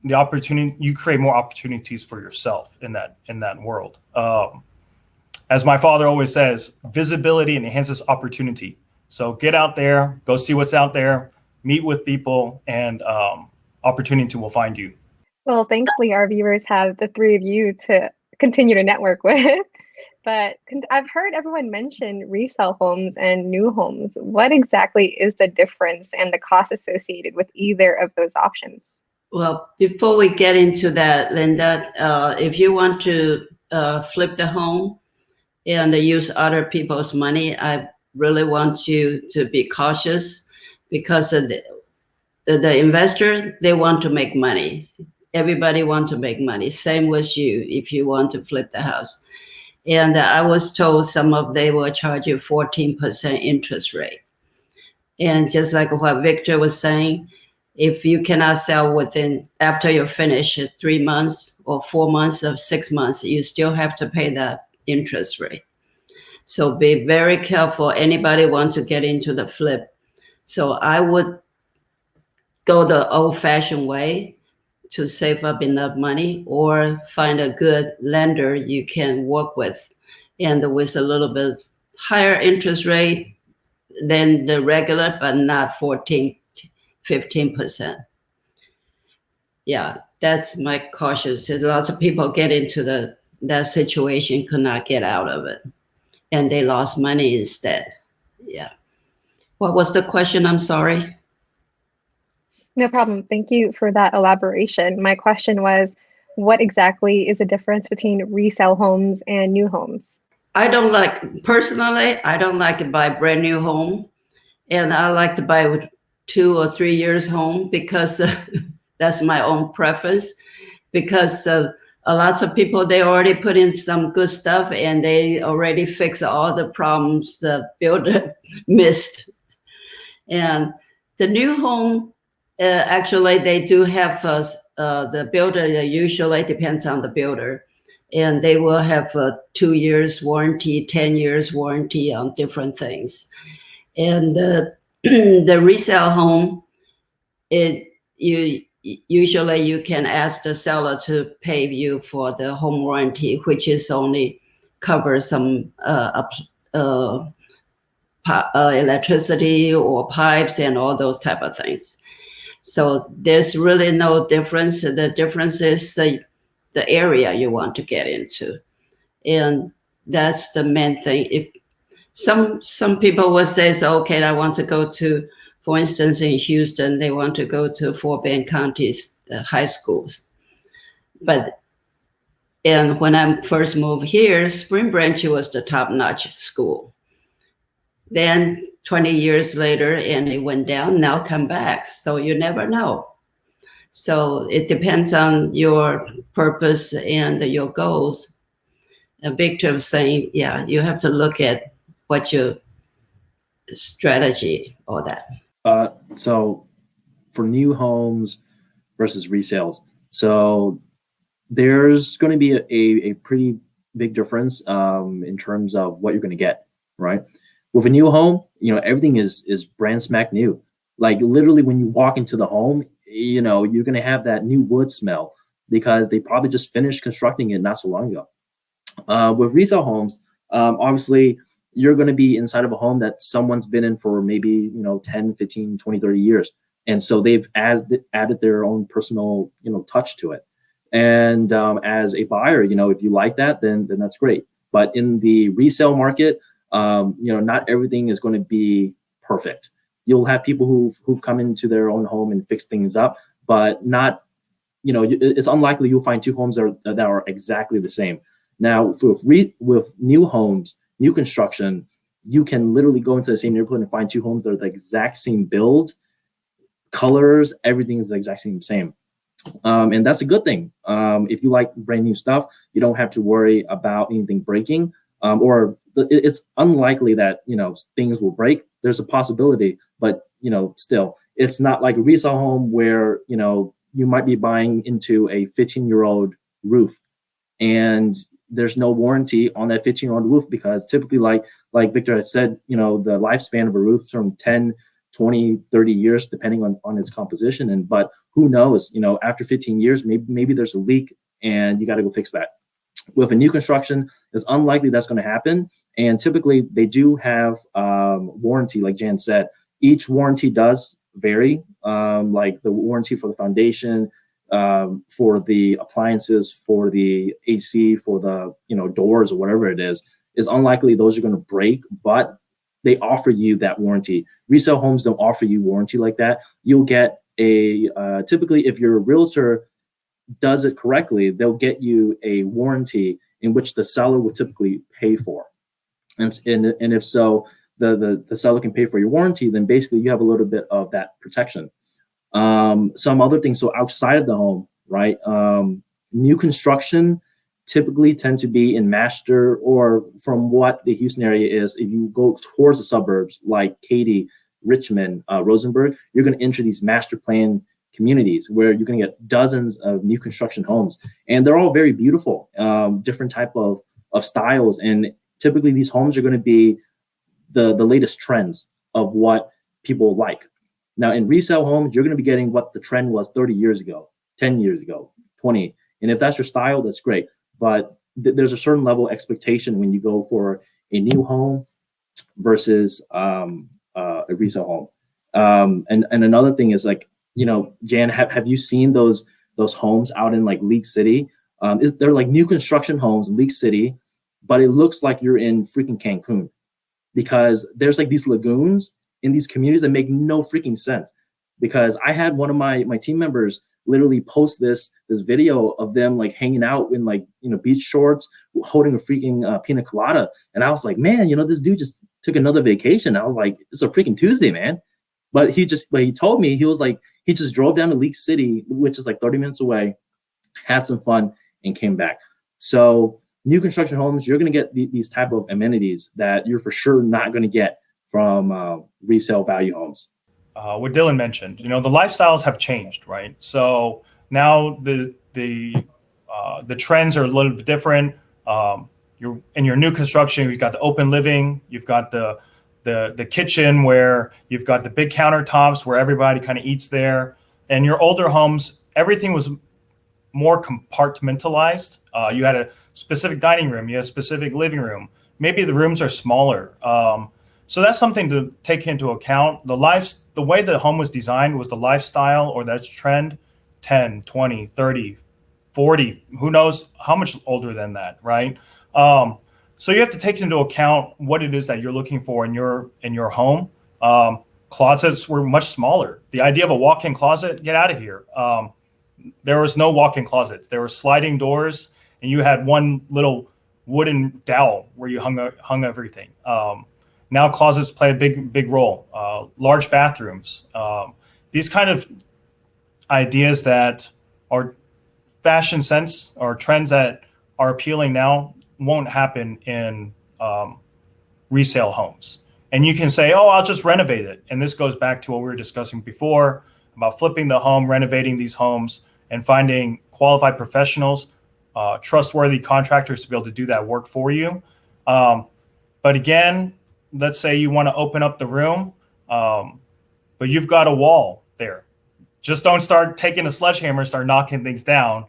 you create more opportunities for yourself in that world. As my father always says, visibility enhances opportunity. So get out there, go see what's out there, meet with people, and opportunity will find you. Well, thankfully, our viewers have the three of you to continue to network with. But I've heard everyone mention resale homes and new homes. What exactly is the difference and the cost associated with either of those options? Well, before we get into that, Linda, if you want to flip the home and use other people's money, I really want you to be cautious, because of the investor, they want to make money. Everybody wants to make money. Same with you if you want to flip the house. And I was told they will charge you 14% interest rate. And just like what Victor was saying, if you cannot sell after you finish 3 months or 4 months or 6 months, you still have to pay that interest rate. So be very careful. Anybody want to get into the flip. So I would go the old-fashioned way to save up enough money, or find a good lender you can work with, and with a little bit higher interest rate than the regular, but not 14, 15%. Yeah, that's my caution. So lots of people get into that situation, could not get out of it, and they lost money instead. Yeah. What was the question? I'm sorry. No problem. Thank you for that elaboration. My question was, what exactly is the difference between resale homes and new homes? Personally, I don't like to buy brand new home. And I like to buy with 2 or 3 years home, because that's my own preference. Because a lot of people, they already put in some good stuff and they already fix all the problems the builder missed. And the new home, actually, they do have the builder, usually depends on the builder, and they will have a 2 years warranty, 10 years warranty on different things. And the resale home, usually you can ask the seller to pay you for the home warranty, which is only cover some electricity or pipes and all those type of things. So there's really no difference. The difference is the area you want to get into, and that's the main thing. If some people will say, so, okay, I want to go to, for instance, in Houston, they want to go to Fort Bend County's high schools. And when I first moved here, Spring Branch was the top-notch school. Then 20 years later, and it went down, now come back. So you never know. So it depends on your purpose and your goals. Victor was saying, yeah, you have to look at what your strategy, all that. So for new homes versus resales, so there's going to be a pretty big difference in terms of what you're going to get, right? With a new home, everything is brand smack new. Like literally when you walk into the home, you're going to have that new wood smell because they probably just finished constructing it not so long ago. With resale homes, obviously you're going to be inside of a home that someone's been in for maybe 10, 15, 20, 30 years. And so they've added their own personal touch to it. And as a buyer, if you like that, then that's great. But in the resale market, not everything is going to be perfect. You'll have people who've come into their own home and fixed things up, but not, it's unlikely you'll find two homes that are exactly the same. Now, with new homes, new construction, you can literally go into the same neighborhood and find two homes that are the exact same build, colors, everything is the exact same. And that's a good thing. If you like brand new stuff, you don't have to worry about anything breaking, or it's unlikely that things will break. There's a possibility, but still, it's not like a resale home where you might be buying into a 15-year-old roof, and there's no warranty on that 15-year-old roof because typically, like Victor had said, the lifespan of a roof is from 10, 20, 30 years, depending on its composition. But who knows, after 15 years, maybe there's a leak and you got to go fix that. With a new construction, it's unlikely that's going to happen. And typically they do have warranty, like Jan said. Each warranty does vary, like the warranty for the foundation, for the appliances, for the AC, for the doors or whatever it is unlikely those are going to break, but they offer you that warranty. Resale homes don't offer you warranty like that. You'll get typically if your realtor does it correctly, they'll get you a warranty in which the seller would typically pay for. And if so, the seller can pay for your warranty, then basically you have a little bit of that protection. Some other things, so outside of the home, right? New construction typically tend to be in master, or from what the Houston area is, if you go towards the suburbs like Katy, Richmond, Rosenberg, you're going to enter these master plan communities where you're going to get dozens of new construction homes, and they're all very beautiful, different type of styles. And typically these homes are going to be the latest trends of what people like. Now in resale homes, you're going to be getting what the trend was 30 years ago, 10 years ago, 20. And if that's your style, that's great. But there's a certain level of expectation when you go for a new home versus a resale home. And another thing is, like, Jan, have you seen those homes out in like League City? They're like new construction homes in League City, but it looks like you're in freaking Cancun, because there's like these lagoons in these communities that make no freaking sense. Because I had one of my team members literally post this video of them like hanging out in like beach shorts, holding a freaking pina colada, and I was like, man, this dude just took another vacation. I was like, it's a freaking Tuesday, man. But he told me, he was like, he just drove down to League City, which is like 30 minutes away, had some fun, and came back. So new construction homes, you're going to get these type of amenities that you're for sure not going to get from resale value homes. What Dylan mentioned, the lifestyles have changed, right? So now the trends are a little bit different. You're in your new construction, you've got the open living, you've got the kitchen where you've got the big countertops where everybody kind of eats there. And your older homes, everything was more compartmentalized. You had a specific dining room, you had a specific living room. Maybe the rooms are smaller. So that's something to take into account. The way the home was designed was the lifestyle or that's trend 10, 20, 30, 40, who knows how much older than that, right? So you have to take into account what it is that you're looking for in your home. Closets were much smaller. The idea of a walk-in closet, get out of here. There was no walk-in closets. There were sliding doors, and you had one little wooden dowel where you hung everything. Now closets play a big role. Large bathrooms. These kind of ideas that are fashion sense or trends that are appealing now won't happen in resale homes. And you can say, oh, I'll just renovate it. And this goes back to what we were discussing before about flipping the home, renovating these homes, and finding qualified professionals, trustworthy contractors to be able to do that work for you. But again, let's say you want to open up the room, but you've got a wall there. Just don't start taking a sledgehammer and start knocking things down.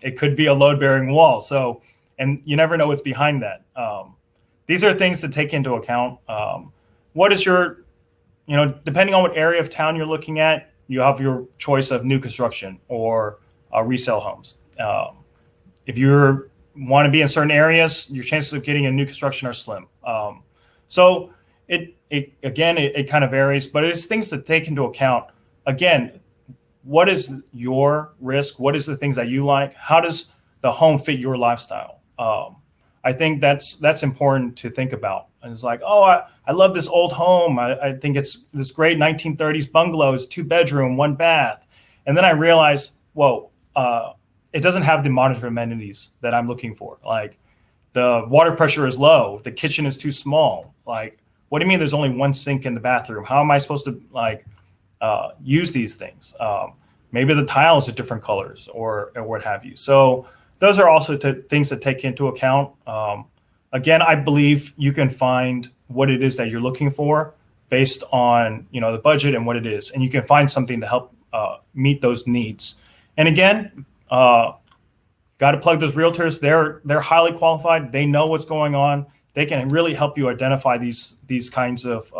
It could be a load-bearing wall. So, and you never know what's behind that. These are things to take into account. What is your, depending on what area of town you're looking at, you have your choice of new construction or resale homes. If you want to be in certain areas, your chances of getting a new construction are slim. So it kind of varies, but it's things to take into account. Again, what is your risk? What is the things that you like? How does the home fit your lifestyle? I think that's important to think about. And it's like, oh, I love this old home. I think it's this great 1930s bungalows, 2-bedroom, 1 bath. And then I realized, whoa, it doesn't have the modern amenities that I'm looking for. Like the water pressure is low. The kitchen is too small. Like, what do you mean there's only 1 sink in the bathroom? How am I supposed to use these things? Maybe the tiles are different colors or what have you. So those are also things to take into account. Again, I believe you can find what it is that you're looking for based on the budget and what it is, and you can find something to help meet those needs. And again, got to plug those realtors. They're highly qualified. They know what's going on. They can really help you identify these kinds of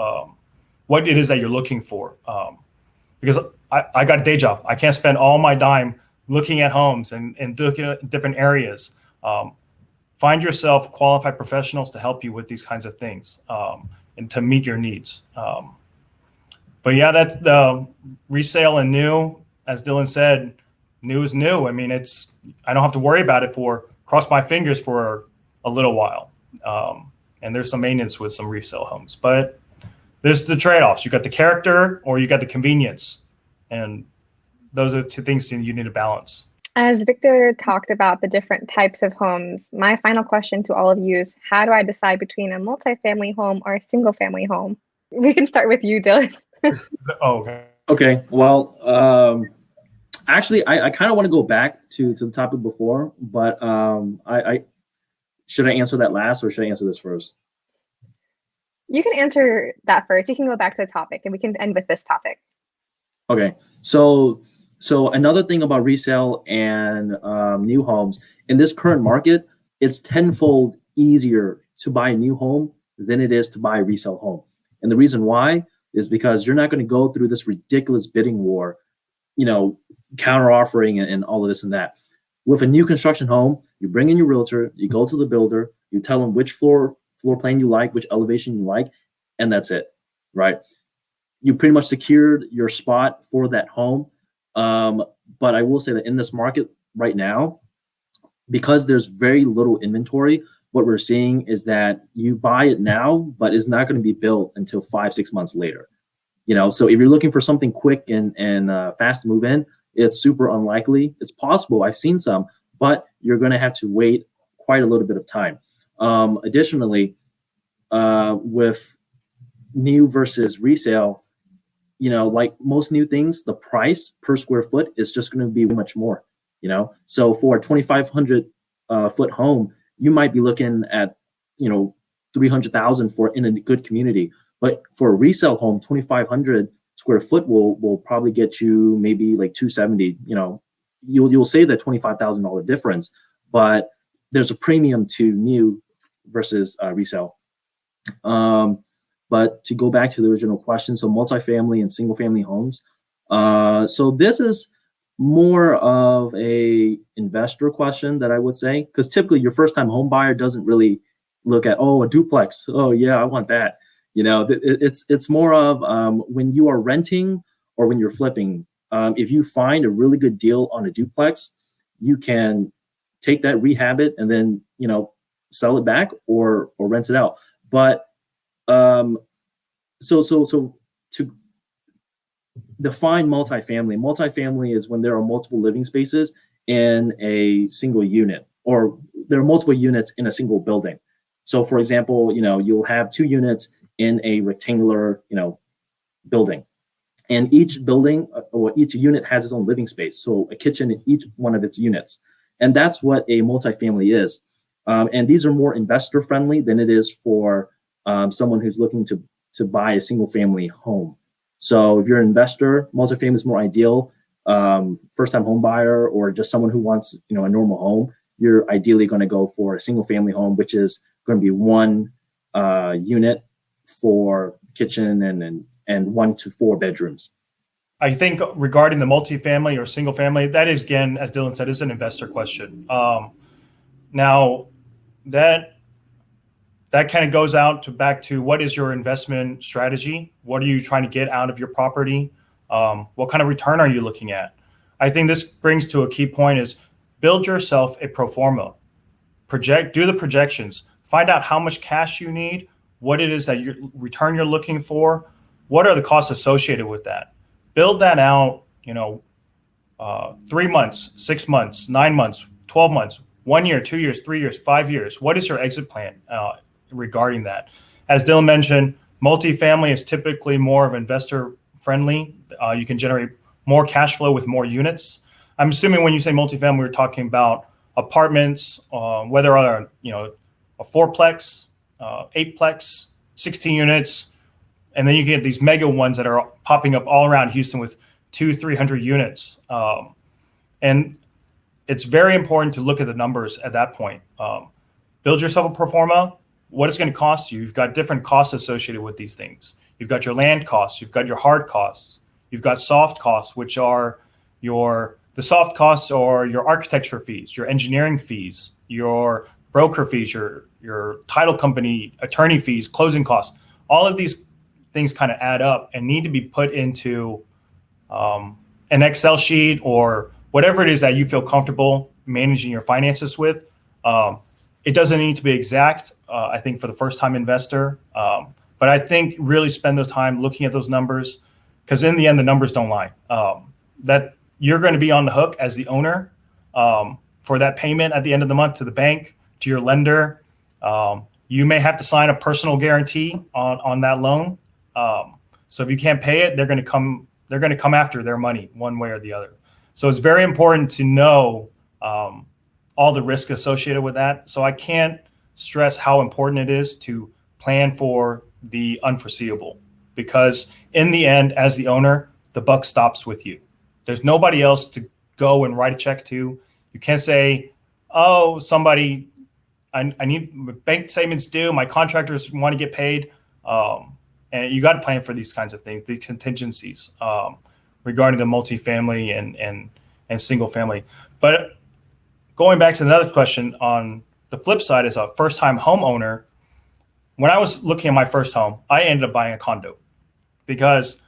what it is that you're looking for. Because I got a day job. I can't spend all my time looking at homes and looking at different areas. Find yourself qualified professionals to help you with these kinds of things and to meet your needs. But yeah, that's the resale and new, as Dylan said, new is new. I mean, I don't have to worry about it cross my fingers for a little while. And there's some maintenance with some resale homes, but there's the trade-offs. You got the character or you got the convenience. And those are 2 things you need to balance. As Victor talked about the different types of homes, my final question to all of you is, how do I decide between a multifamily home or a single family home? We can start with you, Dylan. Okay. Well, actually, I kind of want to go back to the topic before, but I should I answer that last or should I answer this first? You can answer that first. You can go back to the topic and we can end with this topic. Okay. So another thing about resale and new homes in this current market, it's tenfold easier to buy a new home than it is to buy a resale home. And the reason why is because you're not going to go through this ridiculous bidding war, counter offering and all of this and that. With a new construction home, you bring in your realtor, you go to the builder, you tell them which floor plan you like, which elevation you like, and that's it, right? You pretty much secured your spot for that home. But I will say that in this market right now, because there's very little inventory, what we're seeing is that you buy it now, but it's not going to be built until 5-6 months later. So if you're looking for something quick and fast to move in, it's super unlikely. It's possible. I've seen some, but you're going to have to wait quite a little bit of time. Additionally, with new versus resale, like most new things, the price per square foot is just going to be much more, So for a 2,500 foot home, you might be looking at, 300,000 in a good community. But for a resale home, 2,500 square foot will probably get you maybe like 270, you'll say that $25,000 difference, but there's a premium to new versus resale. But to go back to the original question, so multifamily and single family homes. So this is more of a investor question that I would say, because typically your first time home buyer doesn't really look at, oh, a duplex. Oh yeah, I want that. It's more of when you are renting or when you're flipping. If you find a really good deal on a duplex, you can take that, rehab it, and then sell it back or rent it out. But so to define multifamily is when there are multiple living spaces in a single unit, or there are multiple units in a single building. So for example, you'll have 2 units in a rectangular, building, and each building or each unit has its own living space. So a kitchen in each one of its units. And that's what a multifamily is. And these are more investor friendly than it is for someone who's looking to buy a single family home. So if you're an investor, multifamily is more ideal. First time home buyer, or just someone who wants a normal home, you're ideally going to go for a single family home, which is going to be 1 unit for kitchen and 1 to 4 bedrooms. I think regarding the multifamily or single family, that is, again, as Dylan said, is an investor question. Now that kind of goes back to what is your investment strategy? What are you trying to get out of your property? What kind of return are you looking at? I think this brings to a key point is build yourself a pro forma. Do the projections. Find out how much cash you need, what it is that your return you're looking for, what are the costs associated with that. Build that out, 3 months, 6 months, 9 months, 12 months, 1 year, 2 years, 3 years, 5 years. What is your exit plan regarding that? As Dylan mentioned, multifamily is typically more of investor friendly. You can generate more cash flow with more units. I'm assuming when you say multifamily, we're talking about apartments, whether are a 4-plex, 8-plex, 16 units, and then you get these mega ones that are popping up all around Houston with 200-300 units. And it's very important to look at the numbers at that point. Build yourself a pro forma. What is going to cost you? You've got different costs associated with these things. You've got your land costs. You've got your hard costs. You've got soft costs, which are the soft costs are your architecture fees, your engineering fees, your broker fees, your title company attorney fees, closing costs. All of these things kind of add up and need to be put into an Excel sheet or whatever it is that you feel comfortable managing your finances with. It doesn't need to be exact, I think, for the first-time investor. But I think really spend the time looking at those numbers, because in the end, the numbers don't lie. That you're going to be on the hook as the owner for that payment at the end of the month to the bank, to your lender. You may have to sign a personal guarantee on that loan. So if you can't pay it, they're going to come after their money one way or the other. So it's very important to know all the risk associated with that. So I can't stress how important it is to plan for the unforeseeable, because in the end, as the owner, the buck stops with you. There's nobody else to go and write a check to. You can't say, oh, somebody, I need bank statements due, my contractors want to get paid. And you got to plan for these kinds of things, the contingencies regarding the multifamily and single family. But going back to another question, on the flip side, as a first-time homeowner, when I was looking at my first home, I ended up buying a condo because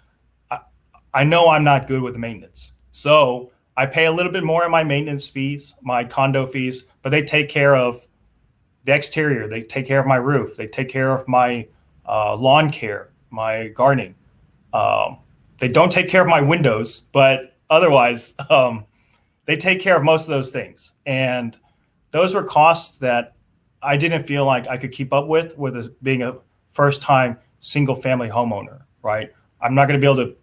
I know I'm not good with the maintenance. So I pay a little bit more in my maintenance fees, my condo fees, but they take care of the exterior. They take care of my roof. They take care of my lawn care, my gardening. They don't take care of my windows, but otherwise, they take care of most of those things. And those were costs that I didn't feel like I could keep up with being a first-time single-family homeowner, right? I'm not going to be able to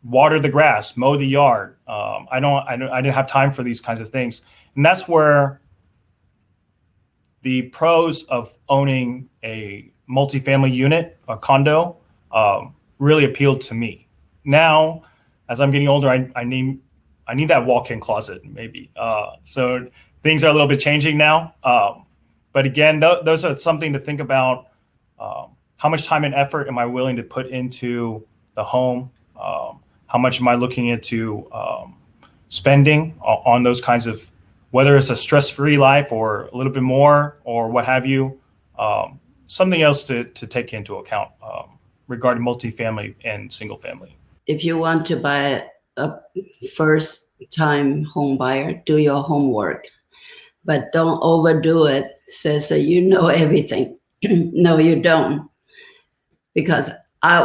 water the grass, mow the yard. I didn't have time for these kinds of things. And that's where the pros of owning a multifamily unit, a condo, really appealed to me. Now, as I'm getting older, I need that walk-in closet maybe. So things are a little bit changing now. But again, those are something to think about. How much time and effort am I willing to put into the home? How much am I looking into spending on those kinds of, whether it's a stress-free life or a little bit more or what have you, something else to take into account regarding multifamily and single family. If you want to buy a first-time home buyer, do your homework, but don't overdo it. Says you know everything. No, you don't, because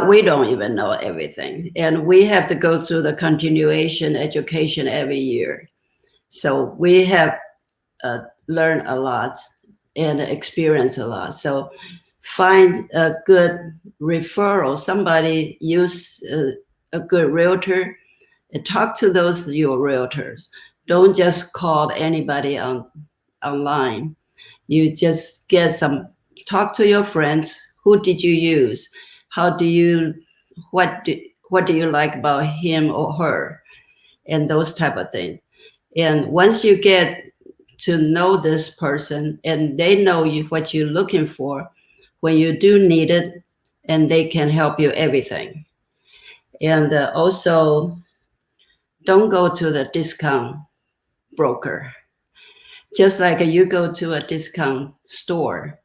we don't even know everything, and we have to go through the continuation education every year. So we have learned a lot and experienced a lot. So find a good referral. Somebody use a good realtor, and talk to those your realtors. Don't just call anybody online. You just talk to your friends. Who did you use? What do you like about him or her? And those type of things. And once you get to know this person and they know what you're looking for, when you do need it, and they can help you everything. And also, don't go to the discount broker. Just like you go to a discount store,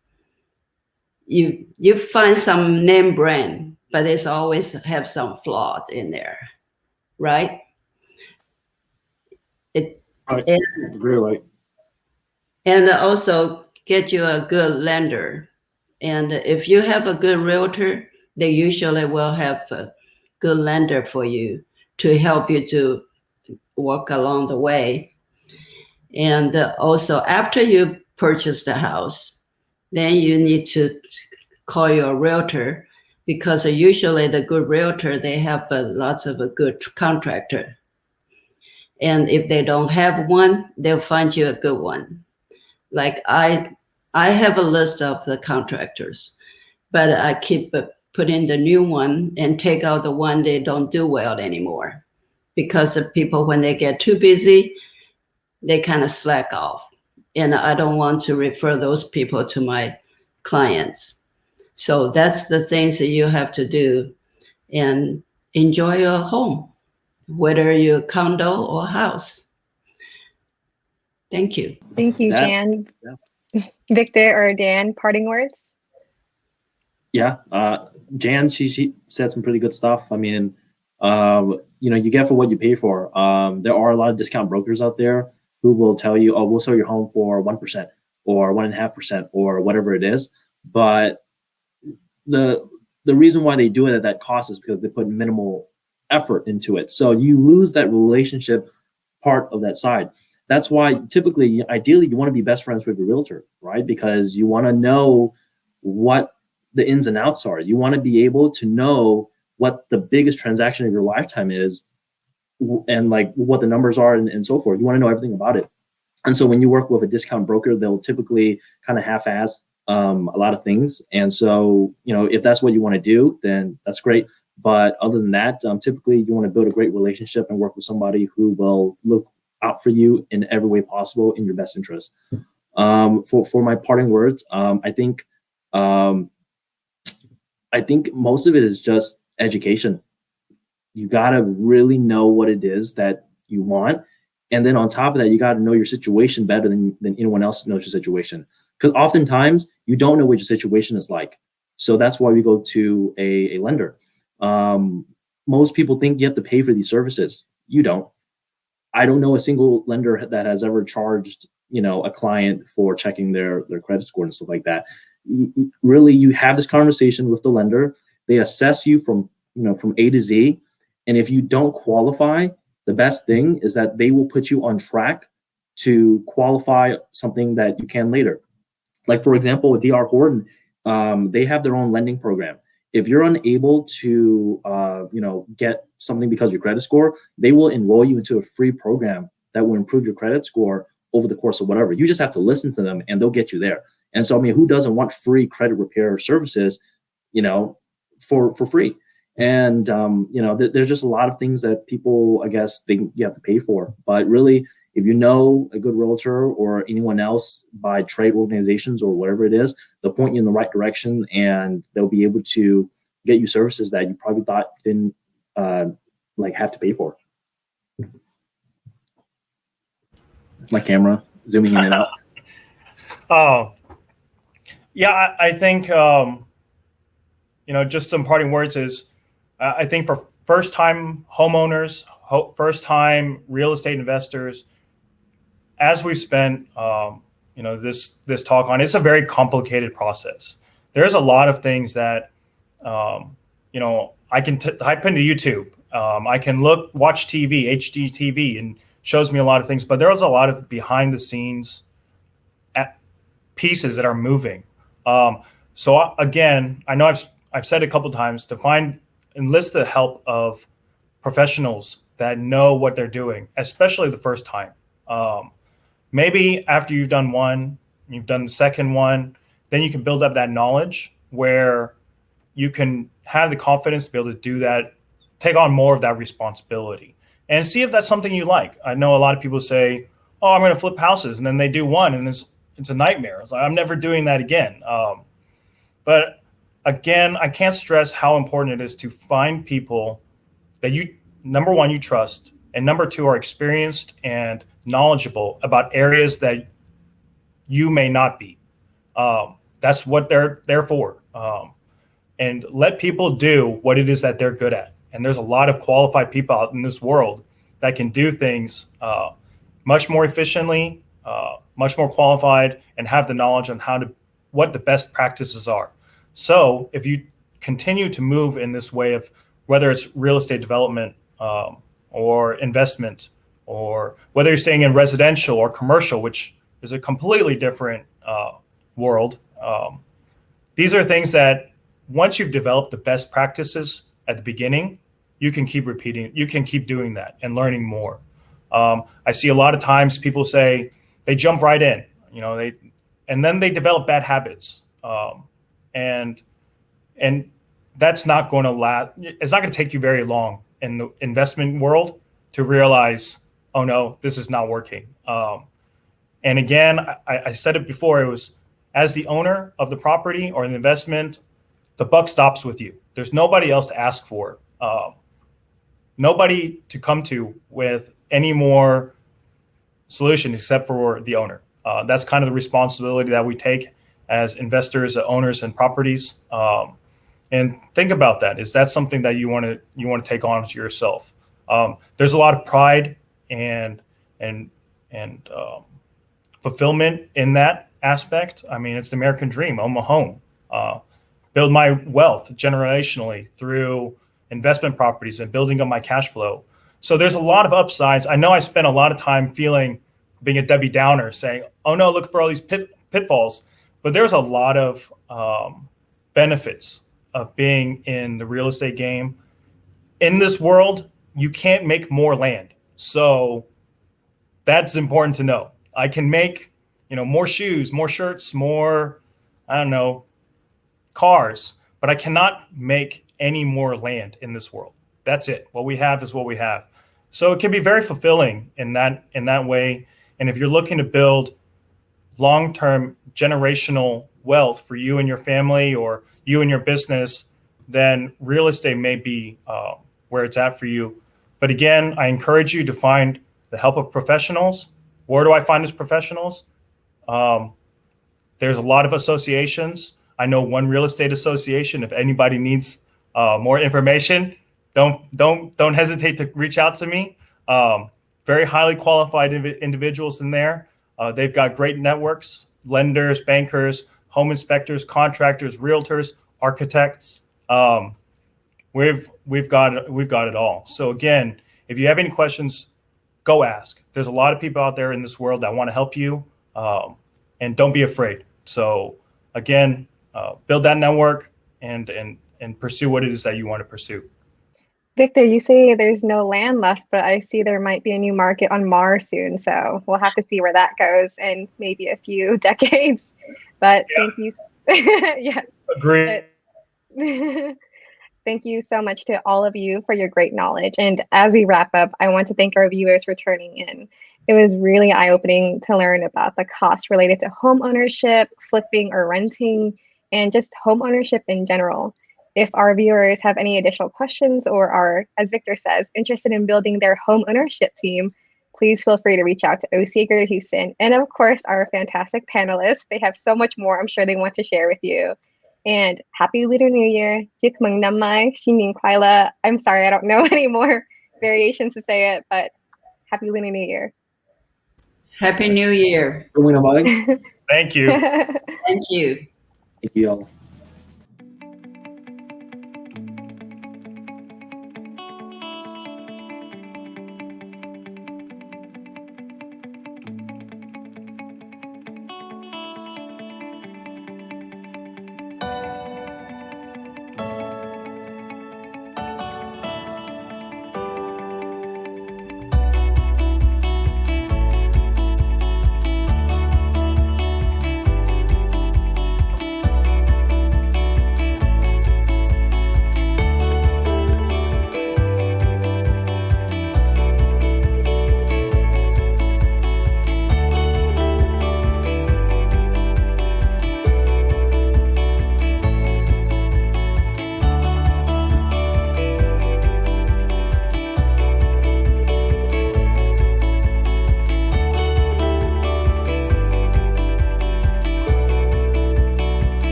you find some name brand, but it's always have some flaw in there, right? Really. And also get you a good lender. And if you have a good realtor, they usually will have a good lender for you to help you to walk along the way. And also, after you purchase the house, then you need to call your realtor, because usually the good realtor, they have lots of a good contractor. And if they don't have one, they'll find you a good one. Like I have a list of the contractors, but I keep putting the new one and take out the one they don't do well anymore, because of people, when they get too busy, they kind of slack off. And I don't want to refer those people to my clients. So that's the things that you have to do, and enjoy your home, whether you're condo or house. Thank you. Thank you, Jan. Yeah. Victor or Dan, parting words? Yeah, Jan, she said some pretty good stuff. I mean, you get for what you pay for. There are a lot of discount brokers out there who will tell you, oh, we'll sell your home for 1% or 1.5% or whatever it is. But the reason why they do it at that cost is because they put minimal effort into it. So you lose that relationship part of that side. That's why typically, ideally, you want to be best friends with your realtor, right? Because you want to know what the ins and outs are. You want to be able to know what the biggest transaction of your lifetime is, and like what the numbers are and so forth. You want to know everything about it. And so when you work with a discount broker, they'll typically kind of half-ass a lot of things. And so, if that's what you want to do, then that's great. But other than that, typically you want to build a great relationship and work with somebody who will look out for you in every way possible in your best interest. For my parting words, I think most of it is just education. You got to really know what it is that you want. And then on top of that, you got to know your situation better than anyone else knows your situation. Because oftentimes you don't know what your situation is like. So that's why we go to a lender. Most people think you have to pay for these services. You don't. I don't know a single lender that has ever charged, a client for checking their credit score and stuff like that. Really, you have this conversation with the lender. They assess you from A to Z. And if you don't qualify, the best thing is that they will put you on track to qualify something that you can later. Like, for example, with D.R. Horton, they have their own lending program. If you're unable to, get something because of your credit score, they will enroll you into a free program that will improve your credit score over the course of whatever. You just have to listen to them and they'll get you there. And so, who doesn't want free credit repair services, for free? And there's just a lot of things that people, I guess, think you have to pay for. But really, if you know a good realtor or anyone else by trade organizations or whatever it is, they'll point you in the right direction, and they'll be able to get you services that you probably thought didn't have to pay for. My camera zooming in and out. Oh, yeah, I think just some parting words is I think for first-time homeowners, first-time real estate investors, as we've spent this talk on, it's a very complicated process. There's a lot of things that I can type into YouTube. I can watch TV, HGTV, and shows me a lot of things. But there's a lot of behind the scenes pieces that are moving. So again, I know I've said a couple times to enlist the help of professionals that know what they're doing, especially the first time. Maybe after you've done one, you've done the second one, then you can build up that knowledge where you can have the confidence to be able to do that, take on more of that responsibility, and see if that's something you like. I know a lot of people say, "Oh, I'm going to flip houses," and then they do one, and it's a nightmare. It's like, I'm never doing that again. But again, I can't stress how important it is to find people that number one, you trust, and number two, are experienced and knowledgeable about areas that you may not be. That's what they're there for. And let people do what it is that they're good at. And there's a lot of qualified people out in this world that can do things much more efficiently, much more qualified, and have the knowledge on what the best practices are. So if you continue to move in this way of whether it's real estate development or investment, or whether you're staying in residential or commercial, which is a completely different world, these are things that once you've developed the best practices at the beginning, you can keep repeating, you can keep doing that and learning more. I see a lot of times people say they jump right in, and then they develop bad habits. And that's not going to last. It's not going to take you very long in the investment world to realize, oh no, this is not working. And again, I said it before, it was as the owner of the property or the investment, the buck stops with you. There's nobody else to ask for. Nobody to come to with any more solution except for the owner. That's kind of the responsibility that we take as investors, owners, and properties. And think about that. Is that something that you want to take on to yourself? There's a lot of pride and fulfillment in that aspect. I mean, it's the American dream. Own a home, build my wealth generationally through investment properties and building up my cash flow. So there's a lot of upsides. I know I spent a lot of time being a Debbie Downer, saying, "Oh no, look for all these pitfalls." But there's a lot of benefits of being in the real estate game. In this world, you can't make more land. So that's important to know. I can make, more shoes, more shirts, more, cars, but I cannot make any more land in this world. That's it. What we have is what we have. So it can be very fulfilling in that way. And if you're looking to build long-term generational wealth for you and your family or you and your business, then real estate may be where it's at for you. But again, I encourage you to find the help of professionals. Where do I find these professionals? There's a lot of associations. I know one real estate association. If anybody needs more information, don't hesitate to reach out to me. Very highly qualified individuals in there. They've got great networks, lenders, bankers, home inspectors, contractors, realtors, architects. We've got it all. So again, if you have any questions, go ask. There's a lot of people out there in this world that want to help you, and don't be afraid. So again, build that network and pursue what it is that you want to pursue. Victor, you say there's no land left, but I see there might be a new market on Mars soon. So we'll have to see where that goes in maybe a few decades. But yeah. Thank you. Yes. Agree. Thank you so much to all of you for your great knowledge. And as we wrap up, I want to thank our viewers for tuning in. It was really eye-opening to learn about the costs related to home ownership, flipping or renting, and just home ownership in general. If our viewers have any additional questions or are, as Victor says, interested in building their home ownership team, please feel free to reach out to OCA Greater Houston. And of course, our fantastic panelists. They have so much more I'm sure they want to share with you. And happy Lunar New Year. Jik Mang Namai, Shining Kwaila. I'm sorry, I don't know any more variations to say it, but happy Lunar New Year. Happy New Year. Thank you. Thank you. Thank you all.